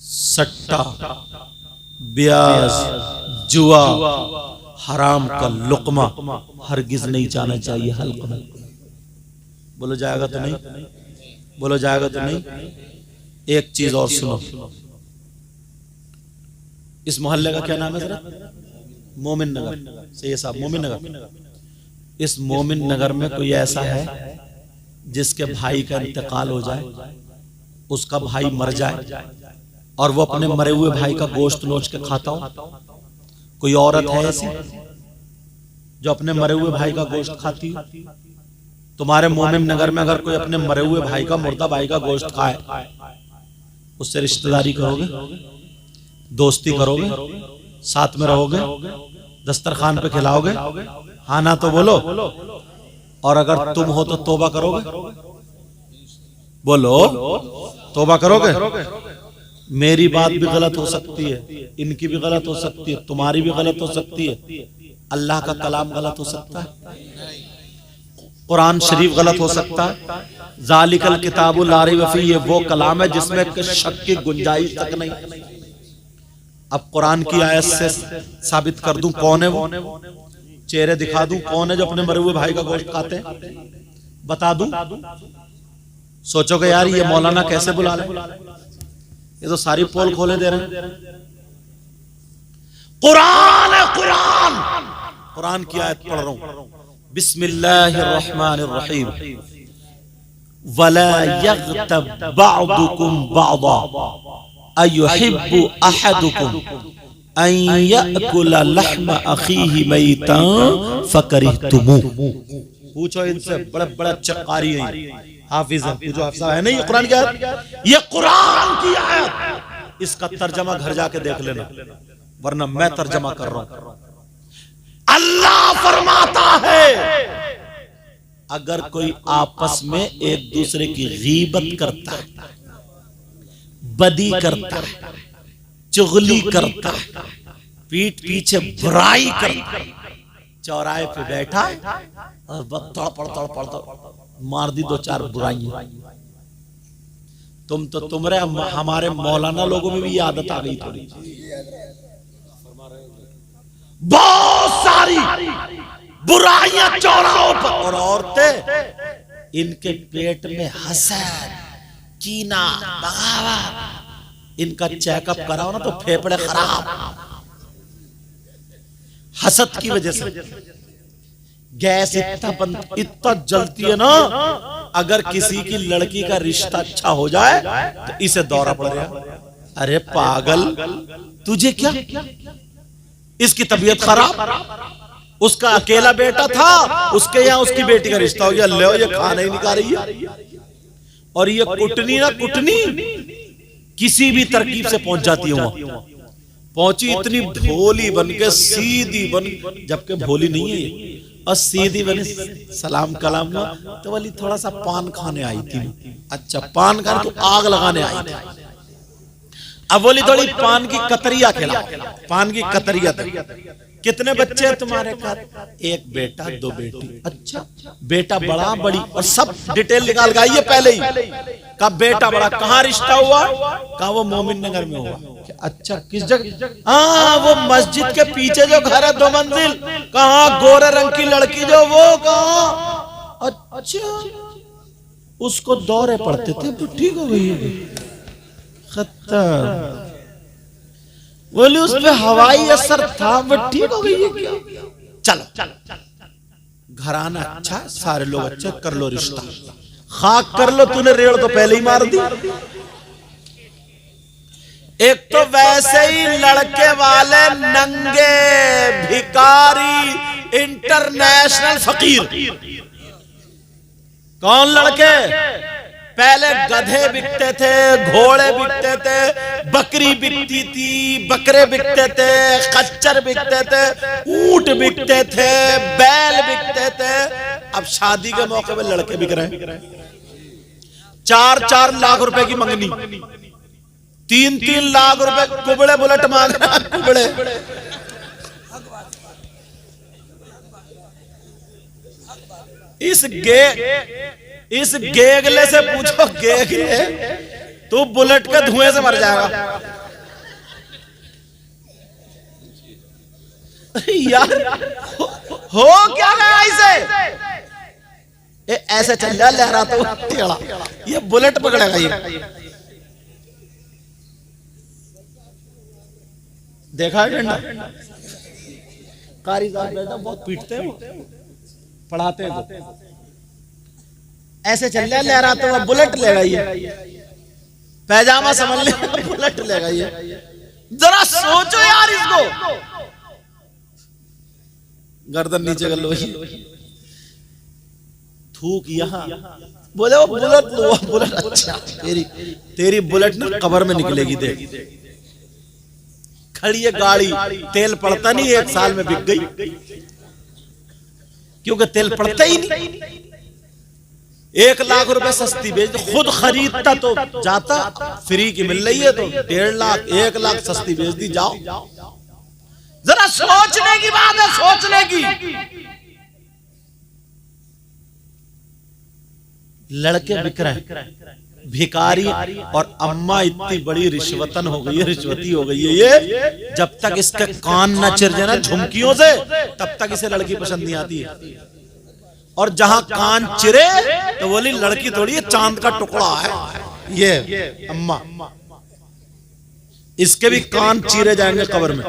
सट्टा, ब्याज, जुआ, हराम का लुकमा हरगिज नहीं जाना चाहिए हल्का में। बोलो जाएगा तो नहीं? बोलो जाएगा तो नहीं? एक चीज और सुनो, इस मोहल्ले का क्या नाम है जरा? मोमिन नगर। सही है साहब, मोमिन नगर। इस मोमिन नगर में कोई ऐसा है जिसके भाई का इंतकाल हो जाए, उसका भाई मर जाए और वो अपने मरे हुए भाई का गोश्त नोच के खाता हो? कोई औरत है ऐसी जो अपने मरे हुए भाई का गोश्त खाती हो? तुम्हारे मोमिन नगर में अगर कोई अपने मरे हुए भाई का, मुर्दा भाई का गोश्त खाए, उससे रिश्तेदारी करोगे, दोस्ती करोगे, साथ में रहोगे, दस्तरखान पे खिलाओगे? हाँ ना तो बोलो। और अगर तुम हो तो तौबा करोगे? बोलो, तौबा करोगे? मेरी बात भी गलत हो सकती है, इनकी भी गलत हो सकती है, तुम्हारी भी गलत हो सकती है, अल्लाह का कलाम गलत हो सकता है, कुरान शरीफ गलत हो सकता है। जालिकल किताबुल ला रैब फीह, ये वो कलाम है जिसमें शक की गुंजाइश तक नहीं। अब कुरान की आयत से साबित कर दूं कौन है वो, चेहरे दिखा दूं कौन है जो अपने मरे हुए भाई का गोश्त खाते हैं, बता दूं? सोचोगे यार ये मौलाना कैसे बुला ले, ये तो सारी पोल खोले दे रहे हैं। कुरान है, कुरान, कुरान की आयत पढ़ रहा हूं। बिस्मिल्लाहिर्रहमानिर्रहीम। वला यग़्तब बअदुकुम बअदा अयुहिब्बु अहदुकुम अयकुला लहम अखीही मैतन फकरिहतुमू। पूछो इनसे, बड़े बड़े चकारी हैं, हाफिज है, पूछो हाफिज है नहीं, ये कुरान की आयत, ये कुरान की आयत, इसका तर्जमा घर जाके देख लेना, वरना मैं तर्जमा कर रहा हूं। अल्लाह फरमाता है अगर कोई आपस में एक दूसरे की गीबत करता है, बदी करता है, चुगली करता है, पीठ पीछे बुराई करता है, चौराहे पे बैठा और तड़पड़ मार दी दो चार बुराइयां। तुम तो तुम्हारे हमारे मौलाना लोगों में भी ये आदत आ गई थोड़ी, बहुत सारी बुराइयां चौराहों पर, और औरतें इनके पेट में हसद, कीना, बगावत, इनका चेकअप कराओ ना तो फेफड़े खराब, हसद की वजह से गैस इतना जलती है ना। अगर किसी की लड़की का रिश्ता अच्छा हो जाए तो इसे दौरा पड़ गया, अरे पागल तुझे क्या, इसकी तबीयत खराब, उसका अकेला बेटा था, उसके यहाँ उसकी बेटी का रिश्ता हो गया, ले ये खाना ही नहीं खा रही है। और ये कुटनी ना कुटनी किसी भी तरकीब से पहुंच जाती है वहां, पहुंची इतनी भोली बनके सीधी बन, जबकि भोली नहीं है ये, और सीधी बने, सलाम कलाम हुआ तो बोली थोड़ा सा पान खाने आई थी। अच्छा पान खाने तो आग लगाने आई थी, अब बोली थोड़ी पान की कतरिया खिला, पान की कतरिया दे। कितने बच्चे हैं तुम्हारे घर? एक बेटा दो बेटी। अच्छा बेटा बड़ा बड़ी, और सब डिटेल निकाल के आइए पहले ही, कहा बेटा बड़ा, कहाँ रिश्ता हुआ, कहा वो मोमिन नगर में हुआ। अच्छा किस जगह? हाँ वो मस्जिद के पीछे जो घर है 2 मंजिल, कहाँ गोरे रंग की लड़की जो, वो कहाँ? अच्छा उसको दौरे पड़ते थे तो ठीक हो गई है, खत्म। बोले उस पे हवाई असर था, वो ठीक हो गई है क्या? चलो घराना अच्छा, सारे लोग अच्छे, कर लो रिश्ता, खाक कर लो, तूने रेड़ तो पहले ही मार दी। एक तो वैसे ही लड़के वाले नंगे भिकारी इंटरनेशनल फकीर। कौन लड़के? पहले गधे बिकते थे, घोड़े बिकते थे, बकरी बिकती थी, बकरे बिकते थे, खच्चर बिकते थे, ऊंट बिकते थे, बैल बिकते थे। अब शादी के मौके पे लड़के बिक रहे हैं, 4-4 लाख रुपए की मंगनी, 3-3 लाख रुपए, कुबड़े बुलेट मांग रहा, कुबड़े। इस गेगले से पूछो, गेगले तू बुलेट के धुएं से मर जाएगा यार। हो क्या गया इसे, ऐसे चल जा लहरा तो टेढ़ा, ये बुलेट पकड़ेगा ये। देखा है डंडा, कारी साहब बेटा बहुत पीटते हैं, पढ़ाते हैं, ऐसे चल रहा लहरा तो वह बुलेट लेगा ये, पैजामा समझ ले बुलेट लेगा ये। जरा सोचो यार इसको, गर्दन नीचे कर लो, थूक यहाँ, बोले वो बुलेट लो, बुलेट। अच्छा तेरी बुलेट ना कब्र में निकलेगी, देख खड़ी है गाड़ी, तेल पड़ता नहीं, 1 साल में बिक गई, क्योंकि तेल पड़ता ही नहीं। 1 लाख रुपए सस्ती बेच, खुद खरीदता तो जाता, फ्री की मिल रही है तो 1.5 लाख 1 लाख सस्ती बेच दी, जाओ। जरा सोचने की बात है, सोचने की। लड़के बिक रहे हैं, भिखारी और अम्मा इतनी बड़ी रिश्वतन हो गई है, रिश्वती हो गई है ये। जब तक इसके कान न चिर जाए ना झुमकियों से, तब तक इसे लड़की पसंद नहीं आती है। और जहां कान चिरे तो बोली लड़की थोड़ी है, चांद का टुकड़ा है ये अम्मा, इसके भी कान चीरे जाएंगे कब्र में।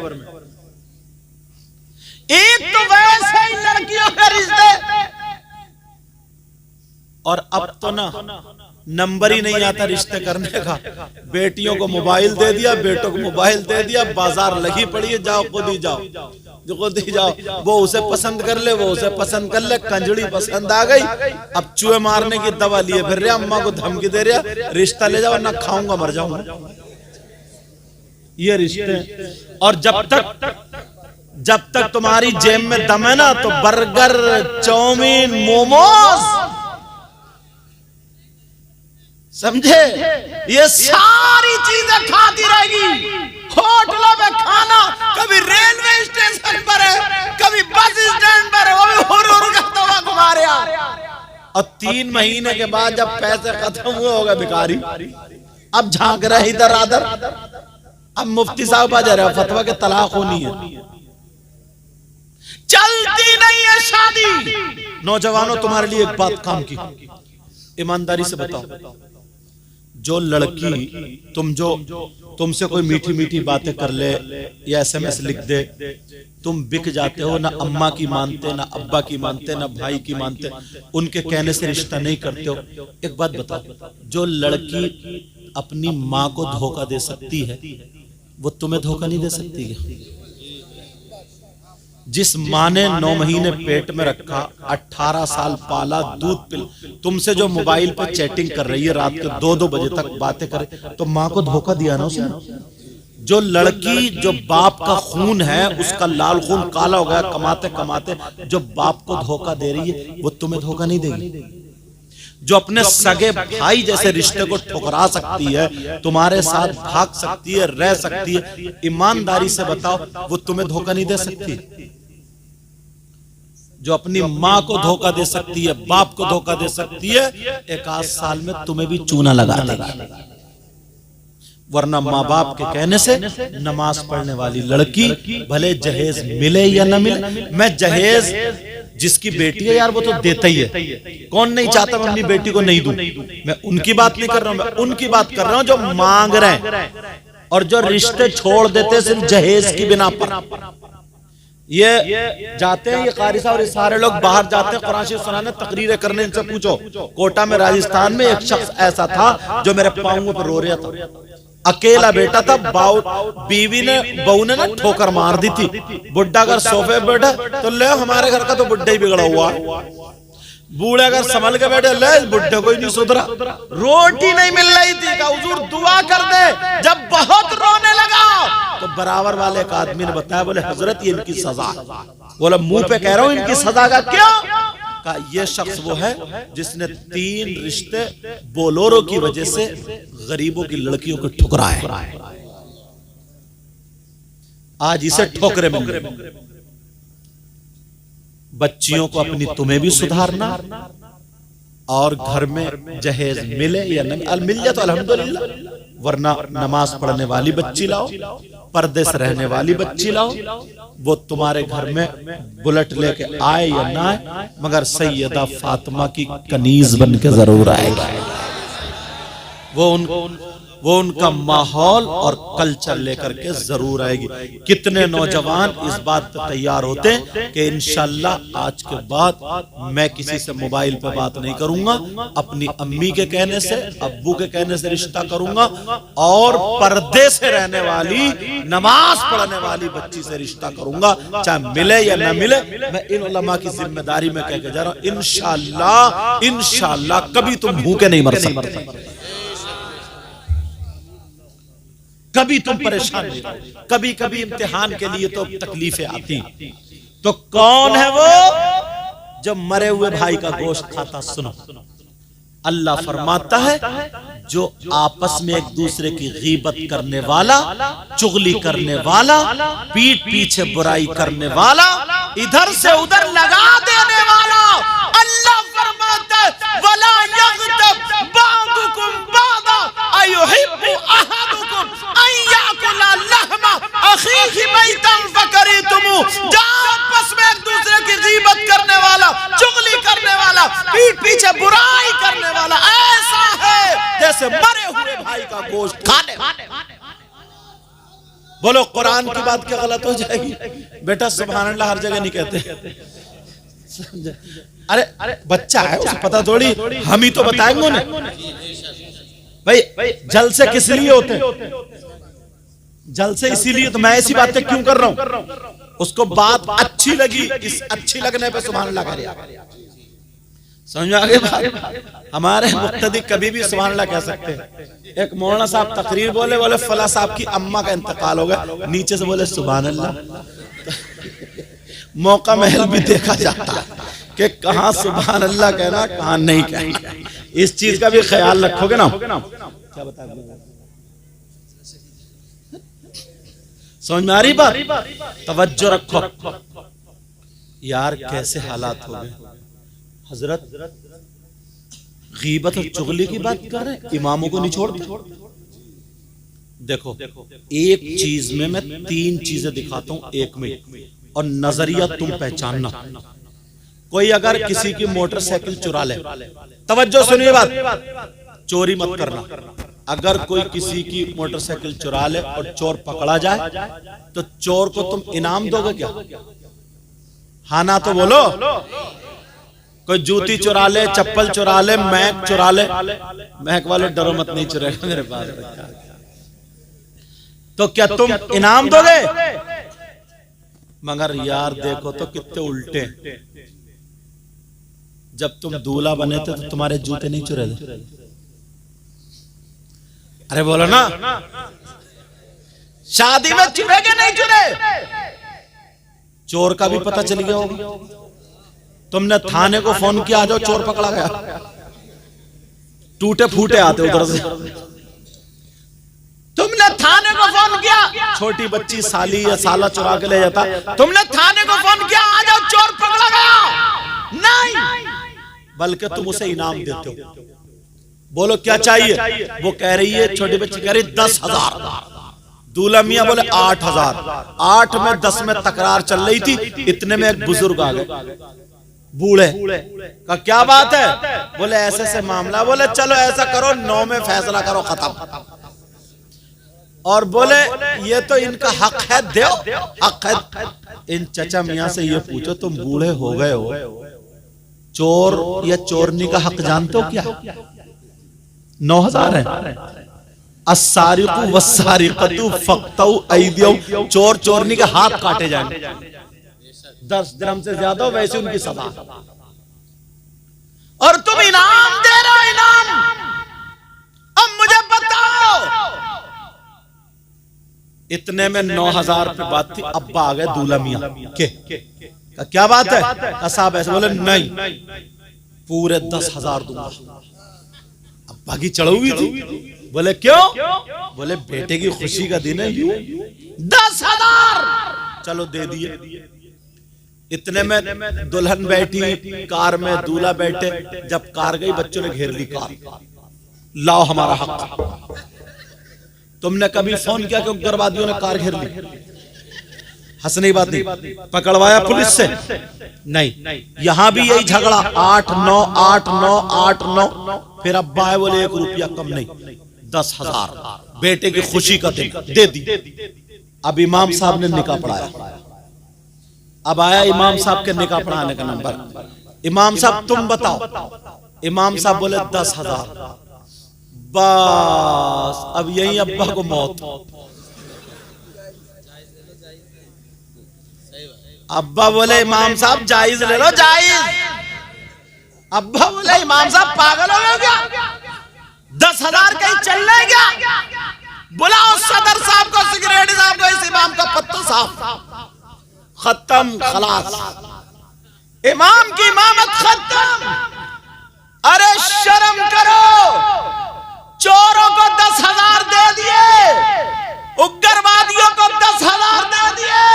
एक तो वैसे ही लड़कियों के रिश्ते, और अब तो ना नंबर ही नहीं आता रिश्ते करने का। बेटियों को मोबाइल दे दिया, बेटों को मोबाइल दे दिया, बाजार लगी पड़ी है, जाओ खुद ही जाओ, जो खुद ही जाओ। वो उसे पसंद कर ले, वो उसे पसंद कर ले, कंजड़ी पसंद आ गई, अब चूहे मारने की दवा लिए फिर रहा, अम्मा को धमकी दे रहा, रिश्ता ले जाओ ना खाऊंगा मर जाऊंगा। ये रिश्ते। और जब तक तुम्हारी जेब में दम है ना, तो बर्गर, चाउमीन, मोमोज, समझे, ये सारी चीजें खाती रहेगी। होटलों में खाना, कभी रेलवे स्टेशन पर है, कभी बस स्टैंड पर है, वो भी हुर करता हुआ घुमा रहा। और 3 महीने के बाद जब पैसे खत्म हुए होगा भिखारी, अब झांक रहे इधर आधर। अब मुफ्ती साहब आ जा रहे, फतवा के तलाक होनी है, चलती नहीं है शादी। नौजवानों, तुम्हारे लिए एक बात काम की, ईमानदारी से बताओ, जो लड़की तुमसे कोई मीठी मीठी बातें कर ले या SMS लिख दे, तुम बिक जाते हो, ना अम्मा की मानते, ना अब्बा की मानते, ना भाई की मानते, उनके कहने से रिश्ता नहीं करते हो। एक बात बताओ, जो लड़की अपनी माँ को धोखा दे सकती है, वो तुम्हें धोखा नहीं दे सकती है? जिस माँ ने 9 महीने पेट में रखा, 18 साल पाला, दूध पिल, तुमसे जो मोबाइल पे चैटिंग कर रही है, रात के 2-2 बजे तक बातें करे, तो माँ को धोखा दिया ना उसने। जो लड़की, जो बाप का खून है, उसका लाल खून काला हो गया कमाते कमाते, जो बाप को धोखा दे रही है, वो तुम्हें धोखा नहीं देगी। जो अपने सगे भाई जैसे रिश्ते को ठुकरा सकती है, तुम्हारे साथ भाग सकती है, रह सकती है, ईमानदारी से बताओ, वो तुम्हें धोखा नहीं दे सकती? जो अपनी माँ को धोखा दे सकती है, बाप को धोखा दे सकती है, 1 साल में तुम्हें भी चूना लगा देगी। वरना माँ बाप के कहने से नमाज पढ़ने वाली लड़की, भले जहेज मिले या न मिले, मैं जहेज जिसकी बेटी है यार, वो तो देता ही है। कौन नहीं चाहता मैं अपनी बेटी को नहीं दूं? मैं उनकी बात नहीं कर रहा हूं, मैं उनकी बात कर रहा हूं जो मांग रहे हैं और जो रिश्ते छोड़ देते सिर्फ जहेज की बिना पर। ये जाते हैं, ये कारी साहब और ये सारे लोग बाहर जाते हैं कुरान शरीफ सुनाने, तकरीरें करने। इनसे पूछो, कोटा में, राजस्थान में एक शख्स ऐसा था जो मेरे पांवों पर रो रहा था, अकेला बेटा था, बीवी ने, बहू ने ना ठोकर मार दी थी। बुड्ढा अगर सोफे पे बैठा तो ले हमारे घर का तो बुड्ढा ही बिगड़ा हुआ है, बूढ़े अगर संभल के बैठे, ले बुड्ढे कोई नहीं सुधरा। रोटी नहीं मिल रही थी, कहा हुजूर दुआ कर दे। जब बहुत रोने लगा तो बराबर वाले एक आदमी ने बताया, बोले हजरत ये इनकी सजा। बोला मुंह पे कह रहा हूं, इनकी सजा का क्यों? कहा ये शख्स वो है जिसने 3 रिश्ते बोलोरो की वजह से गरीबों की लड़कियों को ठुकराए। आज इसे ठोकरे मिल रहे। बच्चियों को अपनी तुम्हें भी सुधारना, और घर में जहेज मिले या न मिल जाए तो अल्हम्दुलिल्लाह, वरना नमाज पढ़ने वाली बच्ची लाओ, पर्दे से रहने वाली बच्ची लाओ। वो तुम्हारे घर में बुलेट लेके आए या ना आए, मगर सैयदा फातिमा की कनीज बन के जरूर आएगी। वो उनका माहौल और कल्चर लेकर के जरूर आएगी। कितने नौजवान इस बात पर तैयार होते हैं कि इंशाल्लाह आज के बाद मैं किसी से मोबाइल पे बात नहीं करूंगा, अपनी अम्मी के कहने से, अब्बू के कहने से रिश्ता करूंगा, और पर्दे से रहने वाली, नमाज पढ़ने वाली बच्ची से रिश्ता करूंगा, चाहे मिले या न मिले। मैं इन उलमा की जिम्मेदारी में कह के जा रहा हूं, इंशाल्लाह कभी तुम भूखे नहीं मर सकते, कभी तुम परेशान नहीं। कभी कभी इम्तिहान के लिए तो तकलीफें आती, तो कौन है वो जो मरे हुए भाई का गोश्त खाता? सुनो, अल्लाह फरमाता है जो आपस में एक दूसरे की गीबत करने वाला, चुगली करने वाला, पीठ पीछे बुराई करने वाला, इधर से उधर लगा देने वाला, अल्लाह फरमाता है वला यग़्तब बादुकुम बादा अयुहिब्बु अहदुकुम अन याकुला लहमा अखीहि मैतन फकरितुमु। आपस में एक दूसरे की गीबत करने वाला, चुगली करने वाला, पीठ पीछे बुराई करने वाला ऐसा है जैसे मरे हुए भाई का गोश्त खाने। बोलो कुरान की बात क्या गलत हो जाएगी? बेटा सुभान अल्लाह हर जगह नहीं कहते। अरे बच्चा है, उसे पता थोड़ी, हम ही तो बताएंगे उन्हें। भाई जलसे किस लिए होते हैं? जलसे इसीलिए, तो मैं ऐसी बातें क्यों कर रहा हूं? उसको बात अच्छी लगी, इस अच्छी लगने पे सुभान अल्लाह करे। समझ आ गई बात? हमारे मुक्तदी कभी भी सुभान अल्लाह कह सकते हैं। एक मौलाना साहब तकरीर बोले फला साहब की अम्मा का इंतकाल हो गया, नीचे से बोले सुभान अल्लाह। मौका महल भी देखा जाता है कि कहां सुभान अल्लाह कहना, कहां नहीं कहना। इस चीज का भी ख्याल रखोगे ना। क्या बता समझ में आ रही बात? तवज्जो रखो यार, कैसे हालात हो गए। हजरत गीबत और चुगली की बात कर रहे हैं, इमामों को नहीं छोड़ते। देखो एक चीज में मैं 3 चीजें दिखाता हूं एक में, और नजरिया तुम पहचानना। कोई अगर किसी की मोटरसाइकिल चुरा ले, तवज्जो सुनिए बात, चोरी मत करना। अगर कोई किसी की मोटरसाइकिल चुरा ले और चोर पकड़ा जाए, तो चोर को तुम इनाम दोगे क्या? हाँ ना तो बोलो। कोई जूती चुरा ले, चप्पल चुरा ले, महक चुरा ले, महक वाले डरो मत, नहीं चुराएगा मेरे पास, तो क्या तुम इनाम दोगे? मगर यार देखो तो कितने उल्टे। जब तुम दूल्हा बने थे तो तुम्हारे जूते नहीं चुरा थे? अरे बोलो ना, शादी में चुरे के नहीं चुरे? चोर का भी पता चल गया होगा। तुमने थाने को फोन किया, आ जाओ चोर पकड़ा गया, टूटे फूटे आते उधर से। तुमने थाने को फोन किया, छोटी बच्ची साली या साला चुरा के ले जाता, तुमने थाने को फोन किया, आ जाओ चोर पकड़ा गया? नहीं, बल्कि तुम उसे इनाम देते हो। बोलो क्या चाहिए? वो कह रही है, छोटी बच्ची कह रही 10,000। दूल्हा मियां बोले 8,000। 8 में 10 में तकरार चल रही थी, इतने में एक बुजुर्ग आ गए, बूढ़े का क्या बात है? बोले ऐसे से मामला। बोले चलो ऐसा करो, 9 में फैसला करो, खत्म। और बोले ये तो इनका हक है, दो हक है। इन चचा मियां से ये पूछो, तुम बूढ़े हो गए हो, चोर या चोरनी का हक जानते हो क्या? 9,000 है। अस्सारिकु वस्सारिकतु फक्तउ ऐदियहु, चोर चोरनी के हाथ काटे जाएंगे, 10 दिरहम से ज्यादा वैसे उनकी सजा। और तुम इनाम दे रहे हो, इनाम। अब मुझे बताओ, इतने में 9,000 पे बात थी। अब्बा आ गए दूल्हा मियां के, क्या बात है? साहब ऐसे बोले नहीं, पूरे 10,000 दूंगा। अब्बा की चढ़ हुई थी। बोले क्यों? बोले बेटे की खुशी का दिन है, 10,000 चलो दे दिए। इतने में दुल्हन बैठी कार में, दूल्हा बैठे। जब कार गई, बच्चों ने घेर ली कार, लाओ हमारा हक। तुमने कभी फोन किया कि उग्रवादियों ने कार घेर ली? हंसने की बात नहीं। पकड़वाया पुलिस से? नहीं। यहां भी यही झगड़ा, 8-9 8-9 8-9। फिर अब्बा है, बोले 1 रुपया कम नहीं, 10,000 बेटे की खुशी का दिन, दे दी। अब इमाम साहब ने निकाह पढ़ाया। अब आया इमाम साहब के निकाह पढ़ाने का नंबर। इमाम साहब तुम बताओ। इमाम साहब बोले 10,000। बस अब यही अब्बा को मौत। अब्बा बोले इमाम साहब जायज ले लो, जायज। अब्बा बोले इमाम साहब पागल हो गए क्या? 10,000 कहीं चल रहे क्या? बुलाओ सदर साहब को, सिगरेट साहब को, इस इमाम का पत्ता साहब। खत्म, खलास, इमाम की इमामत खत्म। अरे शर्म करो, चोरों को 10,000 दे दिए, उग्रवादियों को 10,000 दे दिए।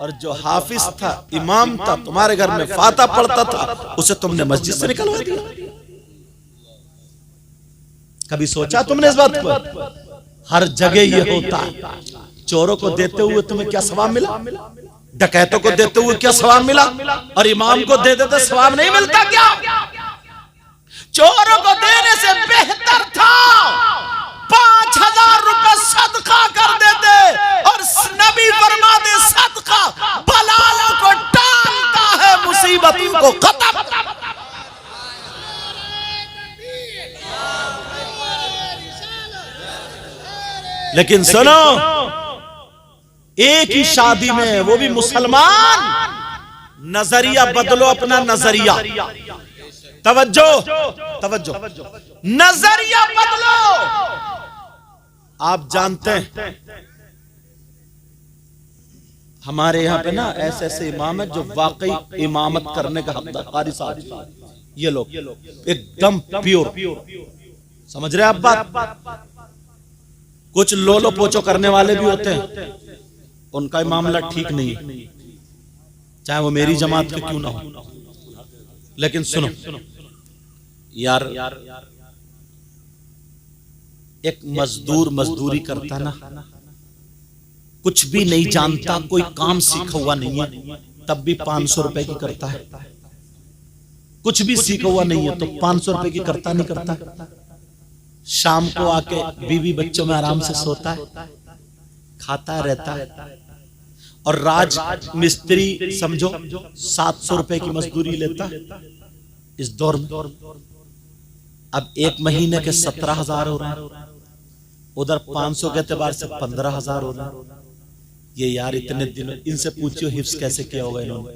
और जो हाफिज था, इमाम था, तुम्हारे घर में फाता पढ़ता था, उसे तुमने मस्जिद से निकलवा दिया। कभी सोचा तुमने इस बात पर? हर जगह ये होता है। चोरों को देते हुए तुम्हें क्या सवाब मिला? डकैतों को देते हुए क्या सवाब मिला? और इमाम को दे देते सवाब नहीं मिलता क्या? चोरों को देने से बेहतर था 5,000 रुपए सदका कर देते। और नबी फरमाते सदका बलालों को टालता है, मुसीबतों को खत्म। लेकिन सुनो, एक ही शादी में, वो भी मुसलमान, नजरिया बदलो, अपना नजरिया। तवज्जो तवज्जो, नजरिया बदलो। आप जानते हैं हमारे यहां पे ना ऐसे ऐसे इमाम है जो वाकई इमामत करने का हकदार, कारी साहब, ये लोग एकदम प्योर, समझ रहे आप बात। कुछ लोलो पोचो करने वाले भी होते हैं, उनका मामला ठीक नहीं है, चाहे वो मेरी जमात के क्यों ना हो। लेकिन सुनो यार, एक मजदूर मजदूरी करता ना, कुछ भी नहीं जानता, कोई काम सीखा हुआ नहीं है, तब भी 500 रुपए की करता है। कुछ भी सीखा हुआ नहीं है तो 500 रुपए की करता नहीं करता। शाम को आके बीवी बच्चों में आराम से सोता है, खाता रहता है, और राज मिस्त्री समझो 700 रुपए की मजदूरी लेता इस दौर में। अब एक महीने के 17,000 हो रहे हैं, उधर 500 के एतबार से 15,000 हो रहे हैं। ये यार इतने दिनों, इनसे पूछियो हिफ्स कैसे किया होगा इन्होंने।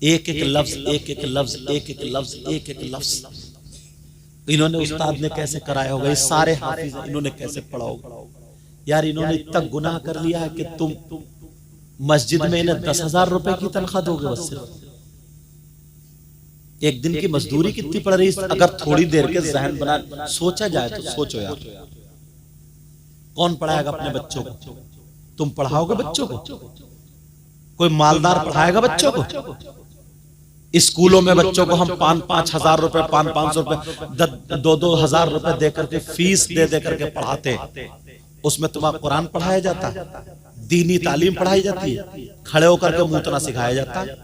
एक एक लफ्ज, एक एक लफ्ज, एक एक लफ्ज, एक एक लफ्ज इन्होंने उस्ताद ने कैसे कराया होगा, ये सारे हाफिज इन्होंने कैसे पढ़ा होगा। यार इन्होंने इतना गुनाह कर लिया है कि तुम मस्जिद में इन्हें 10,000 रुपए की तनख्वाह दोगे बस सिर्फ। एक दिन की मजदूरी कितनी पड़ रही है। अगर थोड़ी देर के जहन बना सोचा जाए तो सोचो यार, कौन पढ़ाएगा अपने बच्चों को? तुम पढ़ाओगे बच्चों को? कोई मालदार पढ़ाएगा बच्चों को? स्कूलों में बच्चों को हम 5-5 हजार रुपए, 500 रुपए, 2-2 हजार रुपए देकर के फीस दे करके पढ़ाते। उसमें तुम्हारा कुरान पढ़ाया जाता है, दीनी तालीम पढ़ाई जाती है, खड़े होकर के मूतना सिखाया जाता है,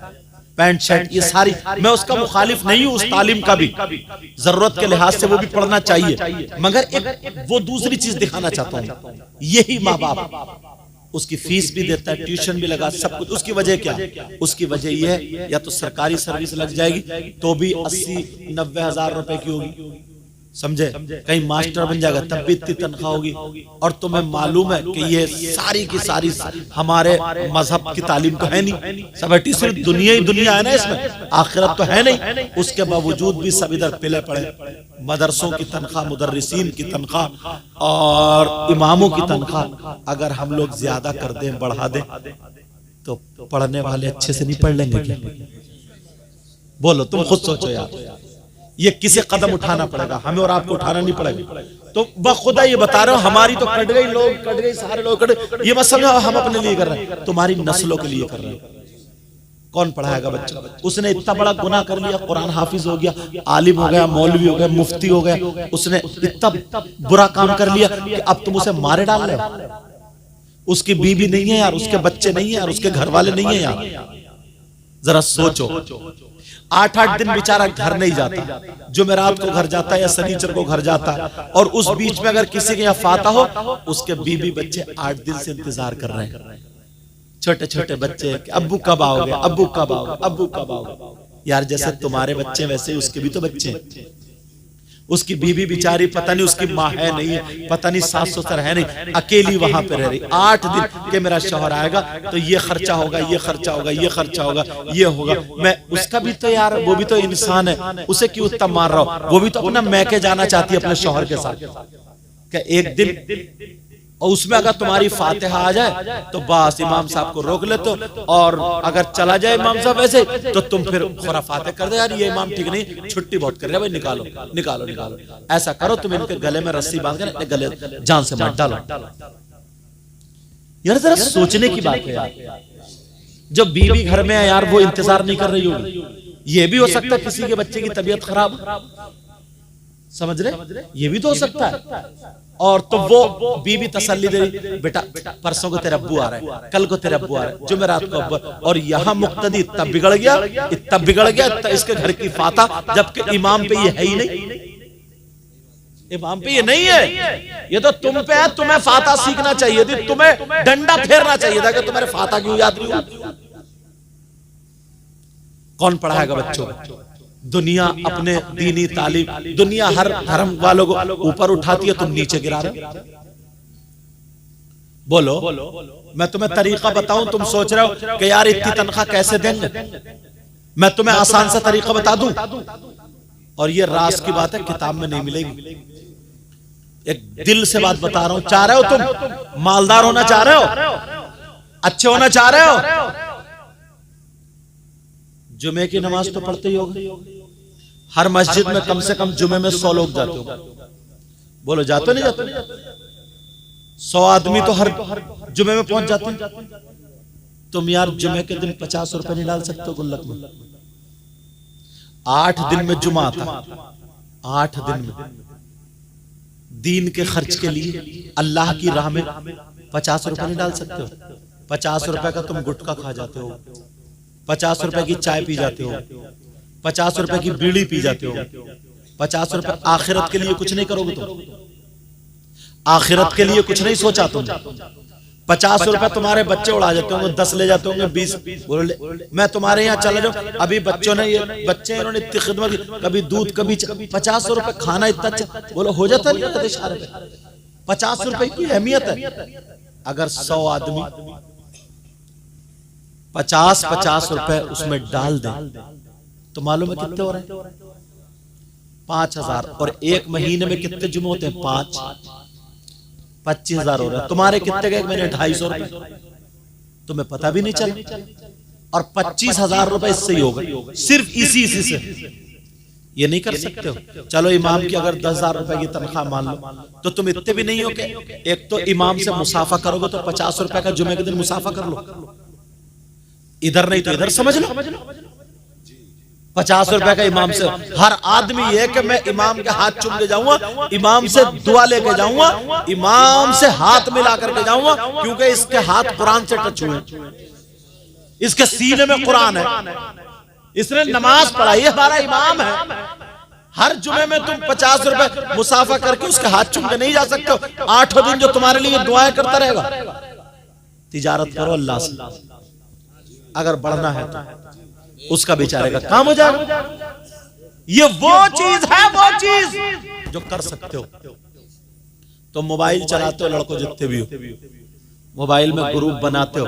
पैंट शर्ट, ये सारी। मैं उसका मुखालिफ नहीं हूं, उस तालीम का भी जरूरत के लिहाज से वो भी पढ़ना चाहिए, मगर एक वो दूसरी चीज दिखाना चाहता हूं। यही माँ बाप उसकी फीस भी देता है, ट्यूशन भी लगा, सब कुछ। उसकी वजह क्या? उसकी वजह यह है या तो सरकारी सर्विस लग जाएगी तो भी 80-90 हजार रुपए की होगी, समझे? कहीं मास्टर बन जाएगा तब भी इतनी तनख्वाह होगी। और तुम्हें मालूम है कि ये सारी की सारी हमारे मजहब की तालीम तो है नहीं, सब सिर्फ दुनिया ही दुनिया है ना, इसमें आखिरत तो है नहीं। उसके बावजूद भी सब इधर पिले पड़े। मदरसों की तनख्वाह, मुदर्रिसीन की तनख्वाह और इमामों की तनख्वाह अगर हम लोग ज्यादा कर दें, बढ़ा दें, तो पढ़ने वाले अच्छे से नहीं पढ़ लेंगे क्या? बोलो, तुम खुद सोचो यार। ये किसे कदम उठाना पड़ेगा? हमें और आपको उठाना नहीं पड़ेगा। तो बखुदा ये बता रहा हूं, हमारी तो कट गई, लोग कट गई, सारे लोग कट गए। ये मत समझो हम अपने लिए कर रहे हैं, तुम्हारी नस्लों के लिए कर रहे हैं। कौन पढ़ाएगा बच्चों? उसने इतना बड़ा गुनाह कर लिया, कुरान हाफिज हो गया, आलिम हो गया, मौलवी हो गया, मुफ्ती हो गया, उसने इतना बुरा काम कर लिया कि अब तुम उसे मारे डाल रहे हो। उसकी बीवी नहीं है यार, उसके बच्चे नहीं है यार, उसके घर वाले नहीं है यार। जरा सोचो, 8-8 दिन बेचारा घर नहीं जाता, जुमेरात को घर जाता है या शनिचर को घर जाता है, और उस बीच में अगर किसी के यहाँ फाता हो, उसके बीवी बच्चे 8 दिन से इंतजार कर रहे हैं। छोटे छोटे बच्चे, अब्बू कब आओगे, अब्बू कब आओगे, अब्बू कब आओगे। यार जैसे तुम्हारे बच्चे वैसे उसके भी तो बच्चे हैं। उसकी बीवी बेचारी, पता नहीं उसकी माँ है नहीं है, पता नहीं सास ससुर है नहीं, अकेली वहां पे रह रही। 8 दिन के मेरा शौहर आएगा तो ये खर्चा होगा, ये खर्चा होगा, ये खर्चा होगा, ये होगा। मैं उसका भी तो यार, वो भी तो इंसान है, उसे क्यों इतना मार रहा हूं? वो भी तो अपना मैके जाना चाहती है अपने शौहर के साथ। क्या एक दिन और उसमें अगर तुम्हारी फातिहा आ जाए तो बस इमाम साहब को रोक ले, तो और अगर चला जाए इमाम साहब ऐसे तो तुम फिर खुराफाते कर दे, यार ये इमाम ठीक नहीं, छुट्टी बहुत कर रहे हैं भाई, निकालो निकालो निकालो। ऐसा करो, तुम इनके गले में रस्सी बांध कर अपने गले जान से मार डालो। यार जरा सोचने की बात है यार। जब बीवी घर में है यार, वो इंतजार नहीं कर रही होगी। ये भी हो सकता है किसी के बच्चे की तबीयत खराब, समझ रहे, ये भी तो हो सकता है। और तो वो बीवी तसल्ली दे रही, बेटा परसों को तेरा अब्बू आ रहा है, कल को तेरा अब्बू आ रहा है, जुमेरात को अब्बू। और यहाँ मुक्तदी इतना बिगड़ गया, इतना बिगड़ गया, इसके घर की फाता, जबकि इमाम पे ये है ही नहीं। इमाम पे ये नहीं है, ये तो तुम पे है। तुम्हें फाता सीखना चाहिए थी, तुम्हें डंडा फेरना चाहिए था कि तुम्हारे फाता क्यों याद नहीं हुआ। कौन पढ़ाएगा बच्चों को? दुनिया अपने दीनी तालीम, दुनिया हर धर्म वालों को ऊपर उठाती है, तुम नीचे गिरा रहे हो। बोलो, मैं तुम्हें तरीका बताऊं, तुम सोच रहे हो कि यार इतनी तनख्वाह कैसे देंगे, मैं तुम्हें आसान सा तरीका बता दूं, और ये राज की बात है, किताब में नहीं मिलेगी। एक दिल से बात बता रहा हूं। चाह रहे हो तुम मालदार होना, चाह रहे हो अच्छे होना, चाह रहे हो, जुमे की नमाज तो पढ़ते ही होगे। हर मस्जिद में कम से कम जुमे में 100 लोग जाते हो। बोलो, जाते नहीं जाते? 100 आदमी तो हर जुमे में पहुंच जाते हैं। तुम यार जुमे के दिन 50 रुपए नहीं डाल सकते हो गुल्लक में? 8 दिन में जुमा आता, 8 दिन में दीन के खर्च के लिए अल्लाह की राह में 50 रुपए नहीं डाल सकते हो? 50 रुपए का तुम गुटखा खा जाते हो, 50 रुपए की चाय पी जाते हो, 50 रुपए की बीड़ी पी जाते हो, 50 रुपए आखिरत के लिए कुछ नहीं करोगे तुम? आखिरत के लिए कुछ नहीं सोचा तुम? 50 रुपए तुम्हारे बच्चे उड़ा जाते होंगे, 10 ले जाते होंगे, 20 बोले मैं तुम्हारे यहाँ चला जाऊं, अभी बच्चों ने ये बच्चे इन्होंने इतनी खिदमत की, कभी दूध कभी 50 रुपए खाना इतना अच्छा, बोलो हो जाता नहीं? 50 रुपए की अहमियत है। अगर 100 आदमी 50-50 रुपए उसमें डाल दे तो मालूम है कितने हो रहे हैं? 5000। और एक महीने में कितने जुमे होते हैं? 5, 25,000 हो रहा है। तुम्हारे कितने गए? मैंने 250 रुपए, तुम्हें पता भी नहीं चला। और 25,000 रुपए इससे ही हो गए, सिर्फ इसी से। ये नहीं कर सकते हो? चलो इमाम की अगर 10,000 रुपए की तनख्वाह मान लो, तो तुम इतने भी नहीं हो कि एक तो इमाम से मुसाफा करोगे तो 50 रुपए का जुमे के दिन मुसाफा कर लो, इधर नहीं तो इधर समझ लो। 50 रुपए का इमाम से, हर आदमी ये कि मैं इमाम के हाथ चूम के जाऊंगा, इमाम से दुआ लेके जाऊंगा, इमाम से हाथ मिला करके जाऊंगा, क्योंकि इसके हाथ कुरान से टच हुए, इसके सीने में कुरान है, इसने नमाज पढ़ाई है, हमारा इमाम है। हर जुमे में तुम 50 रुपए मुसाफा करके उसके हाथ चूम के नहीं जा सकते हो। 8 दिन जो तुम्हारे लिए दुआएं करता रहेगा। तिजारत करो अल्लाह से, अगर बढ़ना है तो उसका बेचारे का काम हो जाएगा। ये वो चीज है, वो चीज जो कर सकते हो। तो मोबाइल चलाते हो लड़कों जितने भी हो, मोबाइल में ग्रुप बनाते हो,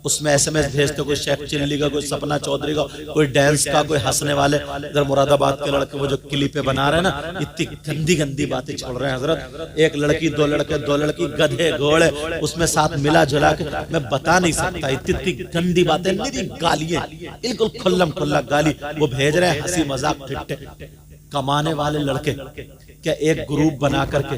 उसमें SMS भेजते हो, कोई शेख चिल्ली का, कोई सपना चौधरी का, कोई डांस का, कोई हंसने वाले। इधर मुरादाबाद के लड़के वो जो क्लिपे बना रहे हैं ना, इतनी गंदी गंदी बातें छोड़ रहे हैं हजरत। एक लड़की, 2 लड़के, 2 लड़की, गधे घोड़े, उसमें साथ मिला जुला के मैं बता नहीं सकता, इतनी गंदी बातें, मेरी गालियां, बिल्कुल खुल्लम खुल्ला गाली वो भेज रहे हैं, हंसी मजाक ठिट्ठे। कमाने वाले लड़के क्या एक ग्रुप बना करके,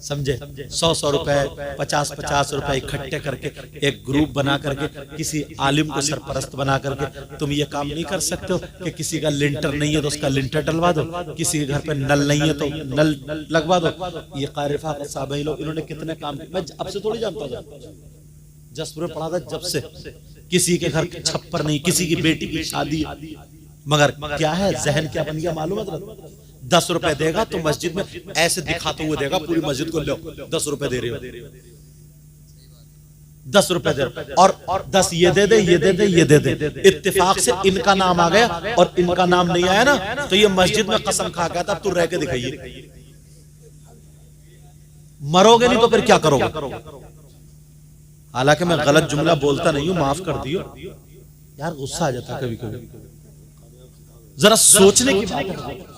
समझे, 100-100 रुपए, 50-50 रुपए इकट्ठे करके एक ग्रुप बना करके किसी आलिम को सरपरस्त बना करके तुम ये काम नहीं कर सकते हो कि किसी का लिंटर नहीं है तो उसका लिंटर डलवा दो, किसी के घर पे नल नहीं है तो नल लगवा दो। ये कारिफा साहब लोग, इन्होंने कितने काम किए, मैं अब से थोड़ी जानता था, जसपुर पढ़ा था जब से। किसी के घर छप्पर नहीं, किसी की बेटी की शादी, मगर क्या है जहन क्या बन गया मालूम है? 10 रुपए देगा तो मस्जिद में ऐसे दिखाते हुए देगा पूरी मस्जिद को, लो 10 रुपए दे रहे हो, 10 रुपए दे रहे, और 10 ये दे दे, ये दे दे, ये दे दे। इत्तेफाक से इनका नाम आ गया और इनका नाम नहीं आया ना, तो ये मस्जिद में कसम खा गया था, तू रह के दिखाइए। मरोगे नहीं तो फिर क्या करोगे? हालांकि मैं गलत जुमला बोलता नहीं हूं, माफ कर दियो यार, गुस्सा आ जाता कभी कभी। जरा सोचने की बात है,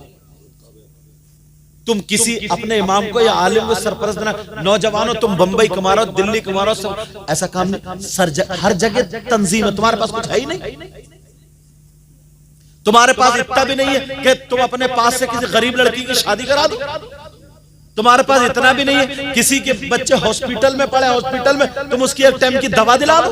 तुम किसी अपने इमाम को या आलिम को सरपरस्त बना, नौजवानों तुम बंबई कमा रहे हो, दिल्ली कमा रहे हो, ऐसा काम नहीं। हर जगह तंजीम है, तुम्हारे पास कुछ है ही नहीं। तुम्हारे पास इतना भी नहीं है कि तुम अपने पास से किसी गरीब लड़की की शादी करा दो। तुम्हारे पास इतना भी नहीं है किसी के बच्चे हॉस्पिटल में पड़े, हॉस्पिटल में तुम उसकी एक टाइम की दवा दिला दो।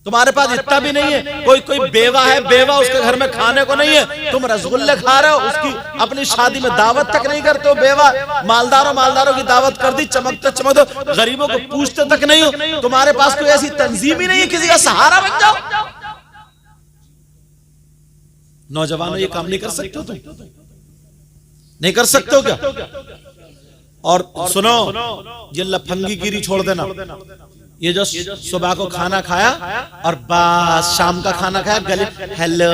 तुम्हारे पास इतना भी नहीं है, कोई बेवा है, बेवा उसके घर में खाने को नहीं है, तुम रसगुल्ले खा रहे हो, उसकी अपनी शादी में दावत तक नहीं करते हो। बेवा मालदारों की दावत कर दी, चमकते गरीबों को पूछते तक नहीं हो। तुम्हारे पास कोई ऐसी तंजीम ही नहीं है, किसी का सहारा बन जाओ। नौजवानों ये काम नहीं कर सकते हो, तुम नहीं कर सकते हो क्या? और सुनो, ये लफंगी गिरी छोड़ देना। ये जो सुबह को खाना खाया और बस शाम का खाना खाया, गले हेलो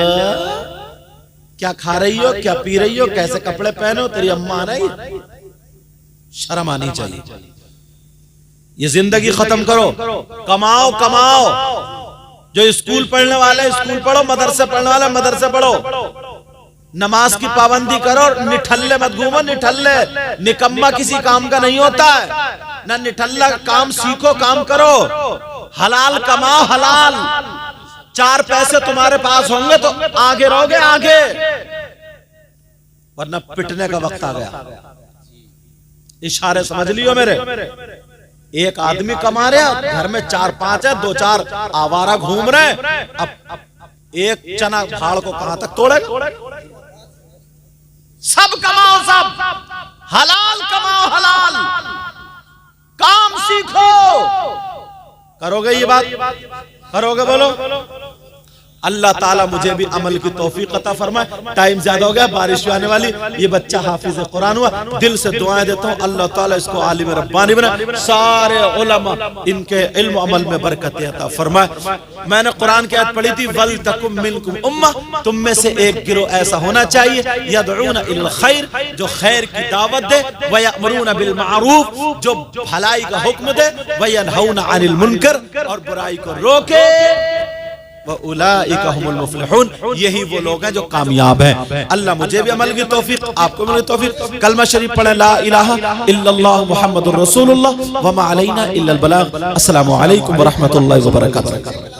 क्या खा रही हो, क्या पी रही हो, कैसे कपड़े पहने हो, तेरी अम्मा आ रही, शर्म आनी चाहिए। ये जिंदगी खत्म करो, कमाओ कमाओ। जो स्कूल पढ़ने वाले स्कूल पढ़ो, मदरसे पढ़ने वाले मदरसे पढ़ो, नमाज की पाबंदी करो, निठल्ले मत घूमो। निठल्ले निकम्मा किसी काम का नहीं होता है ना, निठल्ला काम सीखो, काम करो, हलाल कमाओ, हलाल। 4 पैसे तुम्हारे पास होंगे तो आगे रहोगे, आगे, वरना पिटने का वक्त आ गया। इशारे समझ लियो मेरे। एक आदमी कमा रहा, घर में 4-5 है, 2-4 आवारा घूम रहे। अब एक चना फाड़ को कहां तक तोड़े? सब कमाओ, सब हलाल कमाओ, हलाल काम सीखो। करोगे ये बात? करोगे? बोलो। अल्लाह ताला मुझे भी अमल की तौफीक अता फरमाए। टाइम ज्यादा हो गया, बारिश भी आने वाली। ये बच्चा हाफिज कुरान हुआ, दिल से दुआएं देता हूँ अल्लाह ताला इसको आलिम रब्बानी बनाए, सारे उलमा इनके इल्म अमल में बरकत अता फरमाए। मैंने कुरान की आयत पढ़ी थी, वल तकुम मिनकुम उम्मा, तुम में से एक गिरोह ऐसा होना चाहिए, यदऊना इल खैर, जो खैर की दावत दे, व यअमुरूना बिल मारूफ, जो भलाई का हुक्म दे, व यनहौना अनिल मुनकर, और बुराई को रोके, वउलाइका हुमुल मुफ्लिहून, यही वो लोग हैं जो कामयाब हैं। अल्लाह मुझे भी अमल की तौफीक, आपको भी तौफीक। कलमा शरीफ पढ़े, ला इलाहा इल्लल्लाह मुहम्मदुर रसूलुल्लाह व मा अलैना इल्लल बलाग। अस्सलामु अलैकुम व रहमतुल्लाहि व बरकातुहू।